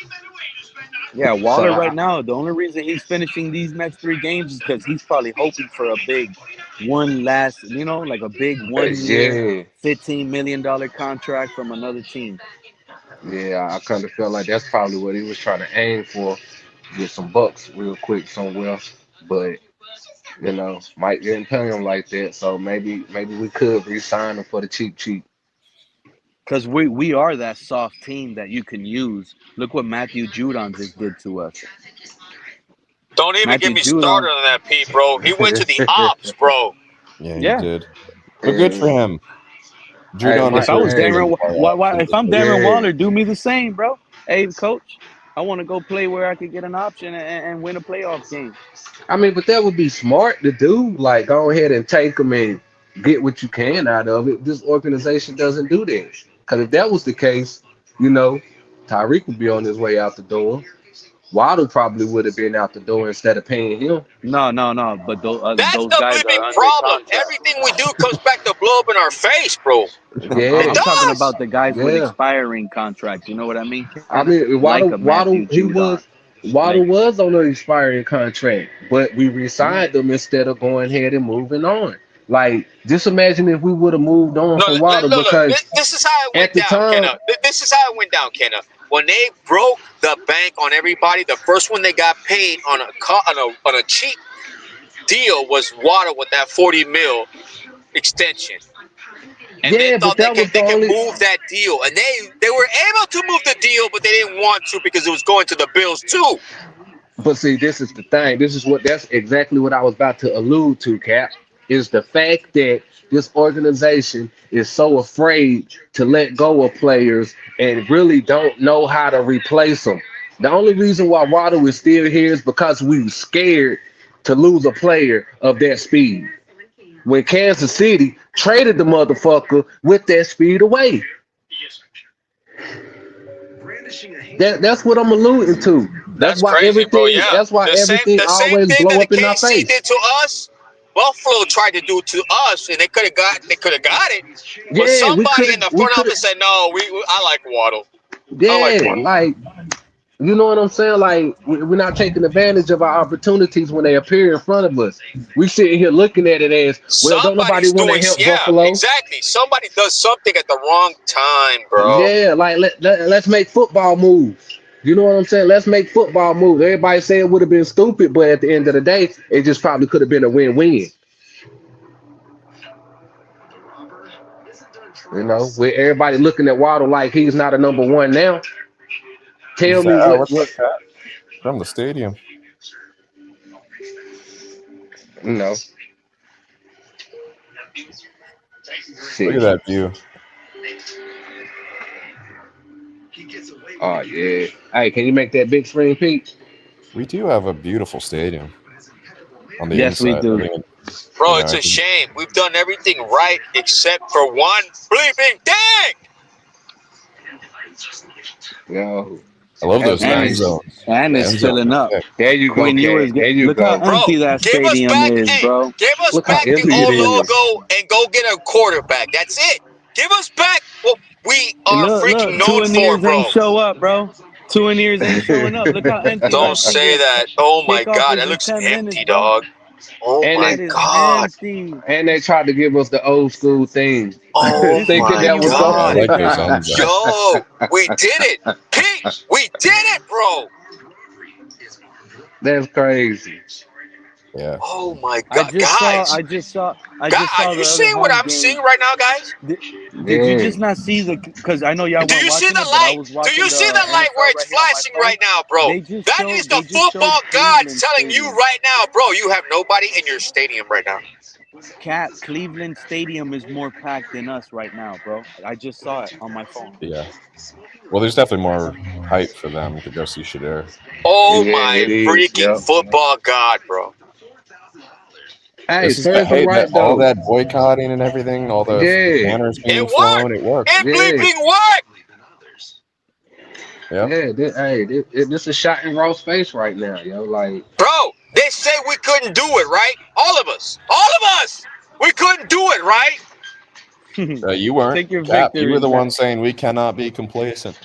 Yeah, Waller right now, the only reason he's finishing these next 3 games is because he's probably hoping for a big like a big 1-year, $15 million contract from another team. Yeah, I kind of felt like that's probably what he was trying to aim for, get some bucks real quick somewhere. But, you know, Mike didn't pay him like that, so maybe we could re-sign him for the cheap. Because we are that soft team that you can use. Look what Matthew Judon just did to us. Don't even get me started on that, Pete, bro. He went to the ops, bro. Yeah, he did. But good for him. Judon, if I'm Darren Waller, do me the same, bro. Hey, coach, I want to go play where I could get an option and win a playoff game. I mean, but that would be smart to do. Like, go ahead and take them and get what you can out of it. This organization doesn't do that. Because if that was the case, you know, Tyreek would be on his way out the door. Waddle probably would have been out the door instead of paying him. No. But That's those the guys are bleeping under problem. contract. Everything we do comes back to blow up in our face, bro. Yeah, It I'm talking does. about the guys with yeah. expiring contracts. You know what I mean? I Kenna? mean, Like a Waddle, Matthew Judon. Waddle Like was on an expiring contract, but we re-signed them instead of going ahead and moving on. Like, just imagine if we would have moved on No, from look, Waddle look. because This is how it at went the down, time, Kenna. This is how it went down, Kenna. When they broke the bank on everybody, the first one they got paid on a cheap deal was Water with that 40 mil extension. And they yeah, but thought they that was could the only. move that deal. And they were able to move the deal, but they didn't want to because it was going to the Bills too. But see, this is the thing. That's exactly what I was about to allude to, Cap. Is the fact that this organization is so afraid to let go of players and really don't know how to replace them. The only reason why Waddle is still here is because we were scared to lose a player of that speed. When Kansas City traded the motherfucker with that speed away. That's what I'm alluding to. That's crazy, bro. Yeah. That's why everything The same always thing blow that the up in our KC face. did to us, Buffalo tried to do to us, and they could have got it. But Yeah, somebody in the front office said, "No, I like Waddle. I like yeah, Waddle." like you know what I'm saying? Like we're not taking advantage of our opportunities when they appear in front of us. We sitting here looking at it as well. Don't nobody Somebody's want to doing, help yeah, Buffalo? exactly. Somebody does something at the wrong time, bro. Yeah, like let's make football moves. You know what I'm saying? Let's make football moves. Everybody say it would have been stupid, but at the end of the day, it just probably could have been a win-win. You know, with everybody looking at Waddle like he's not a number one now. Tell me What's what up, Cat? From the stadium. you know. Look at that view. Oh yeah. Hey, can you make that big screen, Pete? We do have a beautiful stadium on the yes, we inside. do. I mean, Bro, you it's know, a shame. We've done everything right except for one bleeping thing. Yo. I love those That's And end nice. zones. and The it's end zones filling are up. sick. There you go, Quinn Ewers. Cat. There you Look how go. Bro, empty that give us stadium back, is, hey, bro. give us Look how back the empty it old is. logo and go get a quarterback. That's it. Give us back what we And are look, freaking two known and for, ears ain't bro. show up, bro. Two and ears ain't showing up. Look how empty Don't that thing say is. that. Oh my Kickoff God, is that in looks 10 minutes, empty, bro. dog. Oh And my they That is God. empty. and they tried to give us the old school thing. Oh This is Thinking my when that you was want Yeah, to I something. God. sit like those down. end zones. Yo, we did it. Pete, we did it, bro. That's crazy. Yeah. Oh my I God. just saw. Guys, I just saw. I God, just are saw you the other seeing what home I'm seeing game. right now, guys? Did you Yeah. just not see the? Because I know y'all Do weren't you see watching the it, but I light? was Do watching you the see the light where NFL it's right here on my flashing phone. right now, bro? They just That showed. is the They just showed football God Cleveland telling you Stadium. right now, bro. You have nobody in your stadium right now. Cat Cleveland Stadium is more packed than us right now, bro. I just saw it on my phone. Yeah. Well, there's definitely more hype for them to go see Shadir. Oh Yeah, my it is. freaking Yep. football God, bro. Hey, This is serves them right all though. that boycotting and everything, all the Yeah. banners It being worked. thrown. It worked. It Yeah. bleeping worked. Yeah. Yeah. This is shot in Ross face right now, yo. Like, Bro, they say we couldn't do it, right? All of us. All of us. We couldn't do it, right? You weren't. Take your Cap, you were victories the one back. saying we cannot be complacent.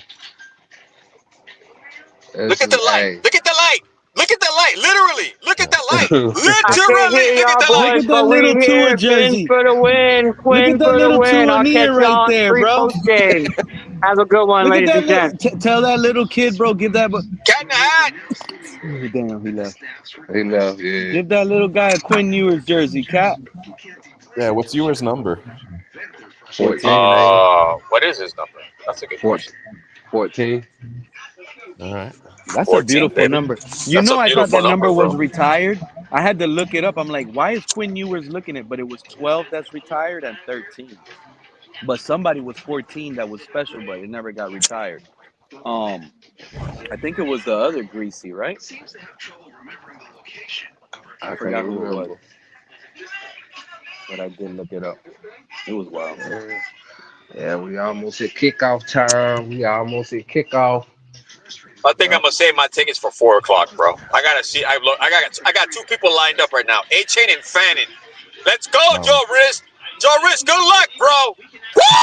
Look at the light. hey. Look at the light. Look at the light. Literally. Look at the light. I can't Literally. hear Look at y'all the Look light. boys, at that but we little Tua here. Quinn jersey. for the win. Look Quinn at that for the little win. Tua I'll catch near right y'all on there, free bro. post game. Have a good one, Look at ladies that and little. gents. Tell that little kid, bro. Give that. Cat in the hat. Damn, he left. He left, yeah. Give that little guy a Quinn Ewers jersey, Cat. Yeah, what's yours number? 14, ain't What is his number? That's a good it? question. 14. All right. That's a 14, beautiful baby. number. You That's know, a I thought beautiful that number, number was bro. retired. I had to look it up. I'm like, why is Quinn Ewers looking at? But it was 12 that's retired and 13. But somebody was 14 that was special, but it never got retired. I think it was the other Greasy, right? I I can't forgot who it was, remember. but I did look it up. It was wild. Yeah, we almost hit kickoff time. We almost hit kickoff. I think I'm gonna save my tickets for 4 o'clock, bro. I gotta see. I got 2 people lined up right now. A-Chain and Fannin. Let's go, Joe Riz. Joe Riz, good luck, bro.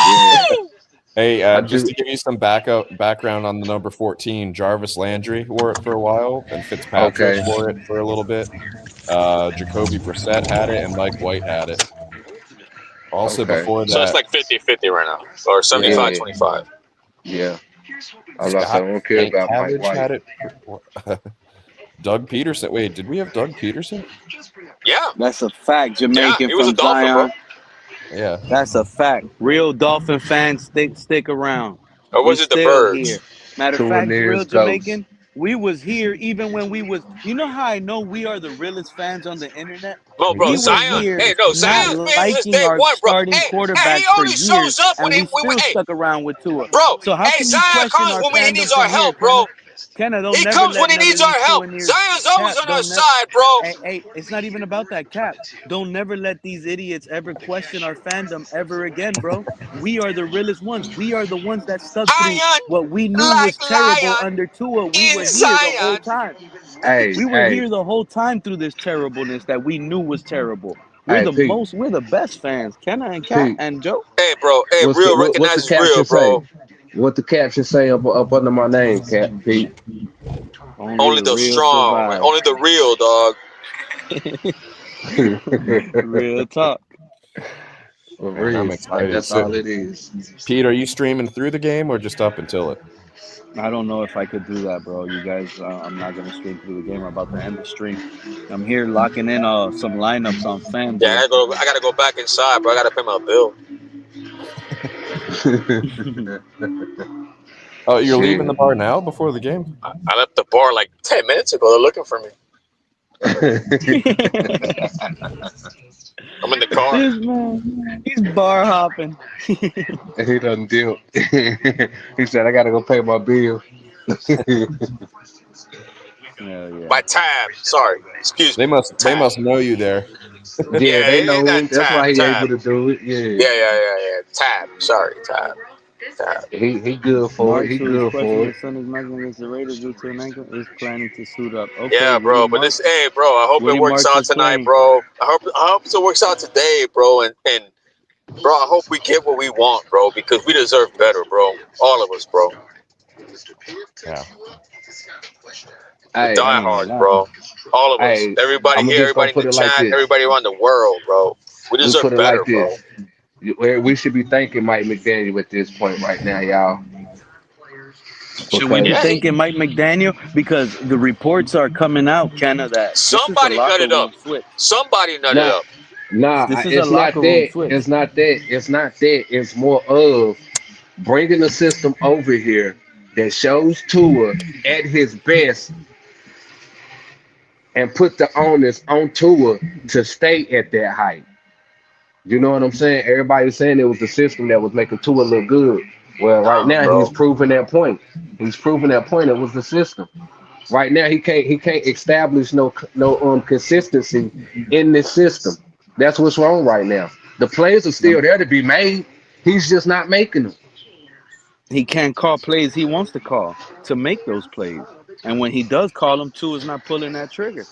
Yeah, Woo! Hey, I just do. to give you some background on the number 14, Jarvis Landry wore it for a while, and Fitzpatrick Okay. wore it for a little bit. Jacoby Brissett had it, and Mike White had it. Also, Okay. before So it's that, like 50-50 right now, or yeah, 75-25. Yeah. I was about to say, I Scott don't care about Mike Cabbage White. had it. Doug Peterson. Wait, did we have Doug Peterson? Yeah, That's a fact. yeah, Jamaican he was a from Dolphin, bro. Zion. Yeah. That's a fact. Real Dolphin fans stick around. Or We was it the still here. Birds? Matter of fact, real Souvenirs Ghost. Jamaican, we was here even when we was. You know how I know we are the realest fans on the internet? No, bro, We were Zion. here Hey, no, not Zion's been here since liking day our one, bro. starting Hey, he quarterbacks for only years, shows up when and we still hey, stuck around with Tua. bro. So how Hey, can you Zion question comes our when he fandom needs our from here, help, bro. Kenna? Kenna, don't He never comes let when he none of needs our these help. souvenirs. Zion's always Cap, on our don't never. side, bro. Hey, it's not even about that, Cap. Don't never let these idiots ever question our fandom ever again, bro. We are the realest ones. We are the ones that stuck through Iron what we knew like was terrible lion under Tua. We in were here the whole Zion. time. Hey, We were hey, here the whole time through this terribleness that we knew was terrible. hey, Pete, We're the best fans. Kenna and Cat Pete. and Joe. Hey, bro. Hey, real What's the recognizes real, caption say? bro. What the caption say up under my name, Pete? Only Only the the real strong, man. survive. Only the real, dog. Real talk. For Man, I'm real. Like excited. that's So, all it is. Pete, are you streaming through the game or just up until it? I don't know if I could do that, bro. You guys, I'm not gonna stream through the game. I'm about to end the stream. I'm here locking in some lineups on Yeah, FanDuel. I gotta go back inside, bro. I gotta pay my bill. Oh, you're leaving the Shit. bar now before the game? I left the bar like 10 minutes ago. They're looking for me. I'm in the car. This man, he's bar hopping. He done deal. He said, I gotta go pay my bill. Hell yeah. My tab. Sorry. Excuse They me. must Tab. know you there. Yeah, Yeah, they know that him. That's why he able tab. to do it. Yeah, Yeah. yeah. Tab. Sorry, tab. Tab. He good for it. Marks, He who is good questioning for it. his Sunday's matchup against the Raiders due to an ankle, is planning to suit up. Okay, Yeah, Woody bro. But Marks. hey, bro. I hope Woody it works Marks out is tonight, playing. bro. I hope it works out today, bro. And bro, I hope we get what we want, bro, because we deserve better, bro. All of us, bro. Yeah. The Hey, I ain't gonna diehards, lie. bro. All of us. hey, Everybody I'm here, just gonna everybody in put the it like chat, this. everybody around the world, bro. We We deserve put it better, like bro. this. We should be thanking Mike McDaniel at this point right now, y'all. Should we be Because Yeah, thanking Mike McDaniel? Because the reports are coming out, Kenna, that this is a somebody nut locker it up. room switch. Somebody nut it nah, up. This is a it's not locker room that. switch. It's not that. It's not that. It's more of bringing a system over here that shows Tua at his best and put the onus on Tua to stay at that height. You know what I'm saying? Everybody's saying it was the system that was making Tua look good. Well, right Nah, now he's bro. proving that point. He's proving that point. It was the system. Right now he can't establish no consistency in this system. That's what's wrong right now. The plays are still there to be made. He's just not making them. He can't call plays he wants to call to make those plays. And when he does call them, Tua is not pulling that trigger.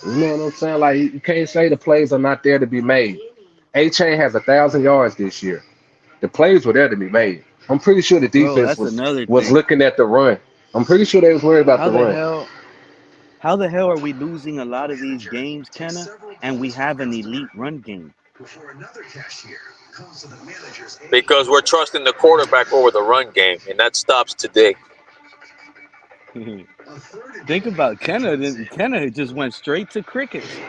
You know what I'm saying? Like you can't say the plays are not there to be made. A-Chain has 1,000 yards this year. The plays were there to be made. I'm pretty sure the Bro, defense that's was another was thing. looking at the run. I'm pretty sure they was worried about How the the run. hell how the hell are we losing a lot of these games, Kenna, and we have an elite run game? Because we're trusting the quarterback over the run game, and that stops today. Think about Kenna. Kenna just went straight to crickets.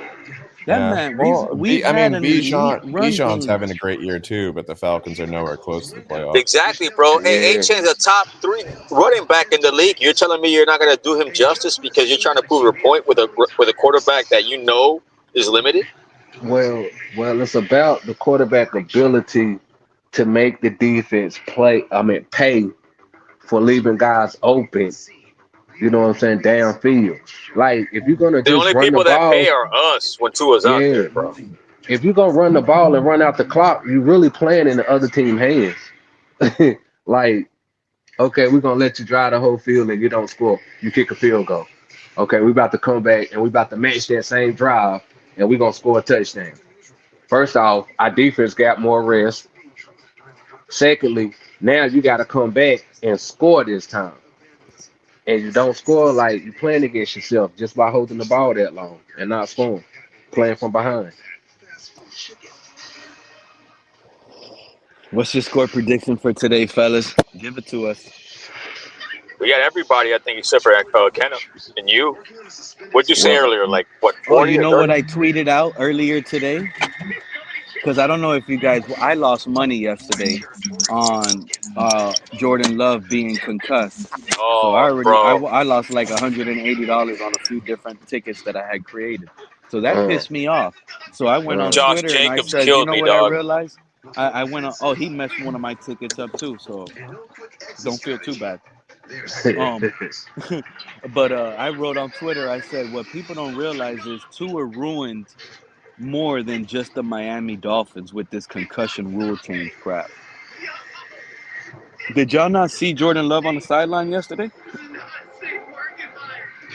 That Yeah. man, Well, we've had an elite run Bijan's game. having a great year too, but the Falcons are nowhere close to the playoffs. Exactly, bro. Hey, Yeah. A-Chain's a top 3 running back in the league. You're telling me you're not going to do him justice because you're trying to prove your point with a quarterback that you know is limited? Well, it's about the quarterback ability to make the defense pay for leaving guys open. You know what I'm saying? Downfield. Like if you're gonna The just only run the people that ball, pay are us when Tua's out yeah. there, bro. If you're gonna run the ball and run out the clock, you really playing in the other team hands. Like, okay, we're gonna let you drive the whole field and you don't score. You kick a field goal. Okay, we about to come back and we about to match that same drive and we're gonna score a touchdown. First off, our defense got more rest. Secondly, now you got to come back and score this time. And you don't score like you playing against yourself just by holding the ball that long and not scoring, playing from behind. What's your score prediction for today, fellas? Give it to us. We got everybody, I think, except for Kenneth and you. What'd you say Well, earlier? Like, what, oh, 40 you or know 30? what I tweeted out earlier today? Because I don't know if you guys, I lost money yesterday on Jordan Love being concussed. So Oh, bro. I lost like $180 on a few different tickets that I had created. So that Uh, pissed me off. So I went on uh, Josh Twitter and I Jacobs said, you killed know me, what I dog. realized? I went on, oh, he messed one of my tickets up too. So don't feel too bad. Um, but I wrote on Twitter, I said, what people don't realize is Tua ruined more than just the Miami Dolphins with this concussion rule change crap. Did y'all not see Jordan Love on the sideline yesterday?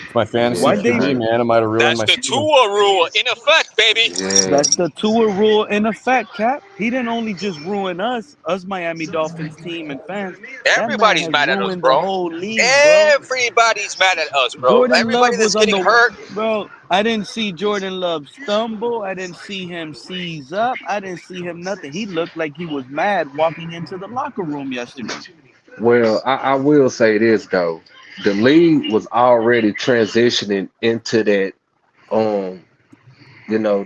It's my fantasy Why yeah, they? QB, man. It might have ruined That's my the season. Tua rule in effect, baby. yeah. That's the Tua rule in effect, Cap. He didn't only just ruin us Miami Dolphins team and fans. That man Everybody's has mad at us, ruined the bro. whole league, bro. Everybody's mad at us, bro. Jordan Everybody Love that's was on getting the hurt. bro. I didn't see Jordan Love stumble. I didn't see him seize up. I didn't see him nothing. He looked like he was mad walking into the locker room yesterday. Well, I will say this though. The league was already transitioning into that um,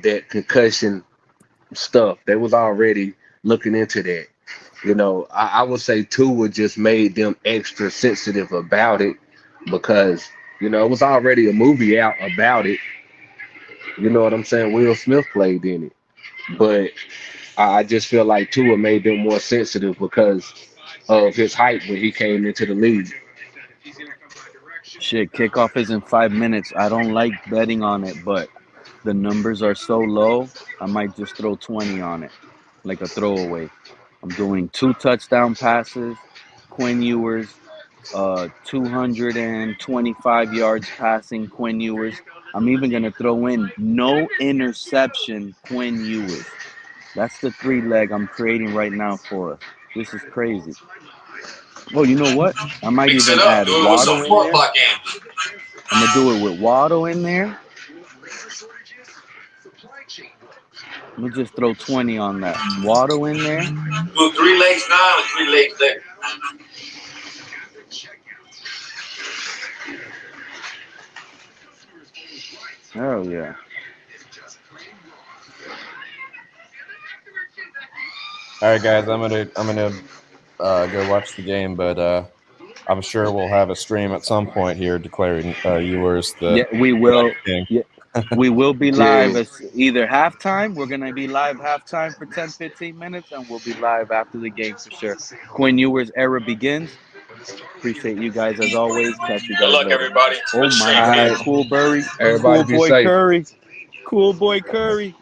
that concussion stuff. They was already looking into that. I would say Tua just made them extra sensitive about it because, it was already a movie out about it. You know what I'm saying? Will Smith played in it. But I just feel like Tua made them more sensitive because of his hype when he came into the league. Shit, kickoff is in 5 minutes. I don't like betting on it, but the numbers are so low. I might just throw 20 on it, like a throwaway. I'm doing 2 touchdown passes, Quinn Ewers, 225 yards passing, Quinn Ewers. I'm even gonna throw in no interception, Quinn Ewers. That's the 3 leg I'm creating right now for us. This is crazy. Oh, you know what? I might Mix it even up, add dude, with some Waddle in there. 4 o'clock games. I'm gonna do it with Waddle in there. I'm gonna just throw 20 on that. Waddle in there. Do 3 legs now and 3 legs there. Oh yeah. All right, guys, I'm gonna go watch the game, but I'm sure we'll have a stream at some point here declaring Ewers Yeah, the we will. next king. Yeah, we will be live Yeah. as either halftime. We're gonna be live halftime for 10, 15 minutes, and we'll be live after the game for sure. Quinn Ewers' era begins. Appreciate you guys as always. Catch you Good guys luck, later. everybody. Oh Good my stream, All God, right. Keith. cool Burry, Everybody cool be boy safe. Curry, cool boy Curry.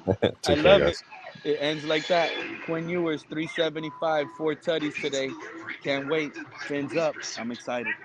I Take care, love it. guys. It ends like that. Quinn Ewers 375, 4 tutties today. Can't wait. Fins up. I'm excited.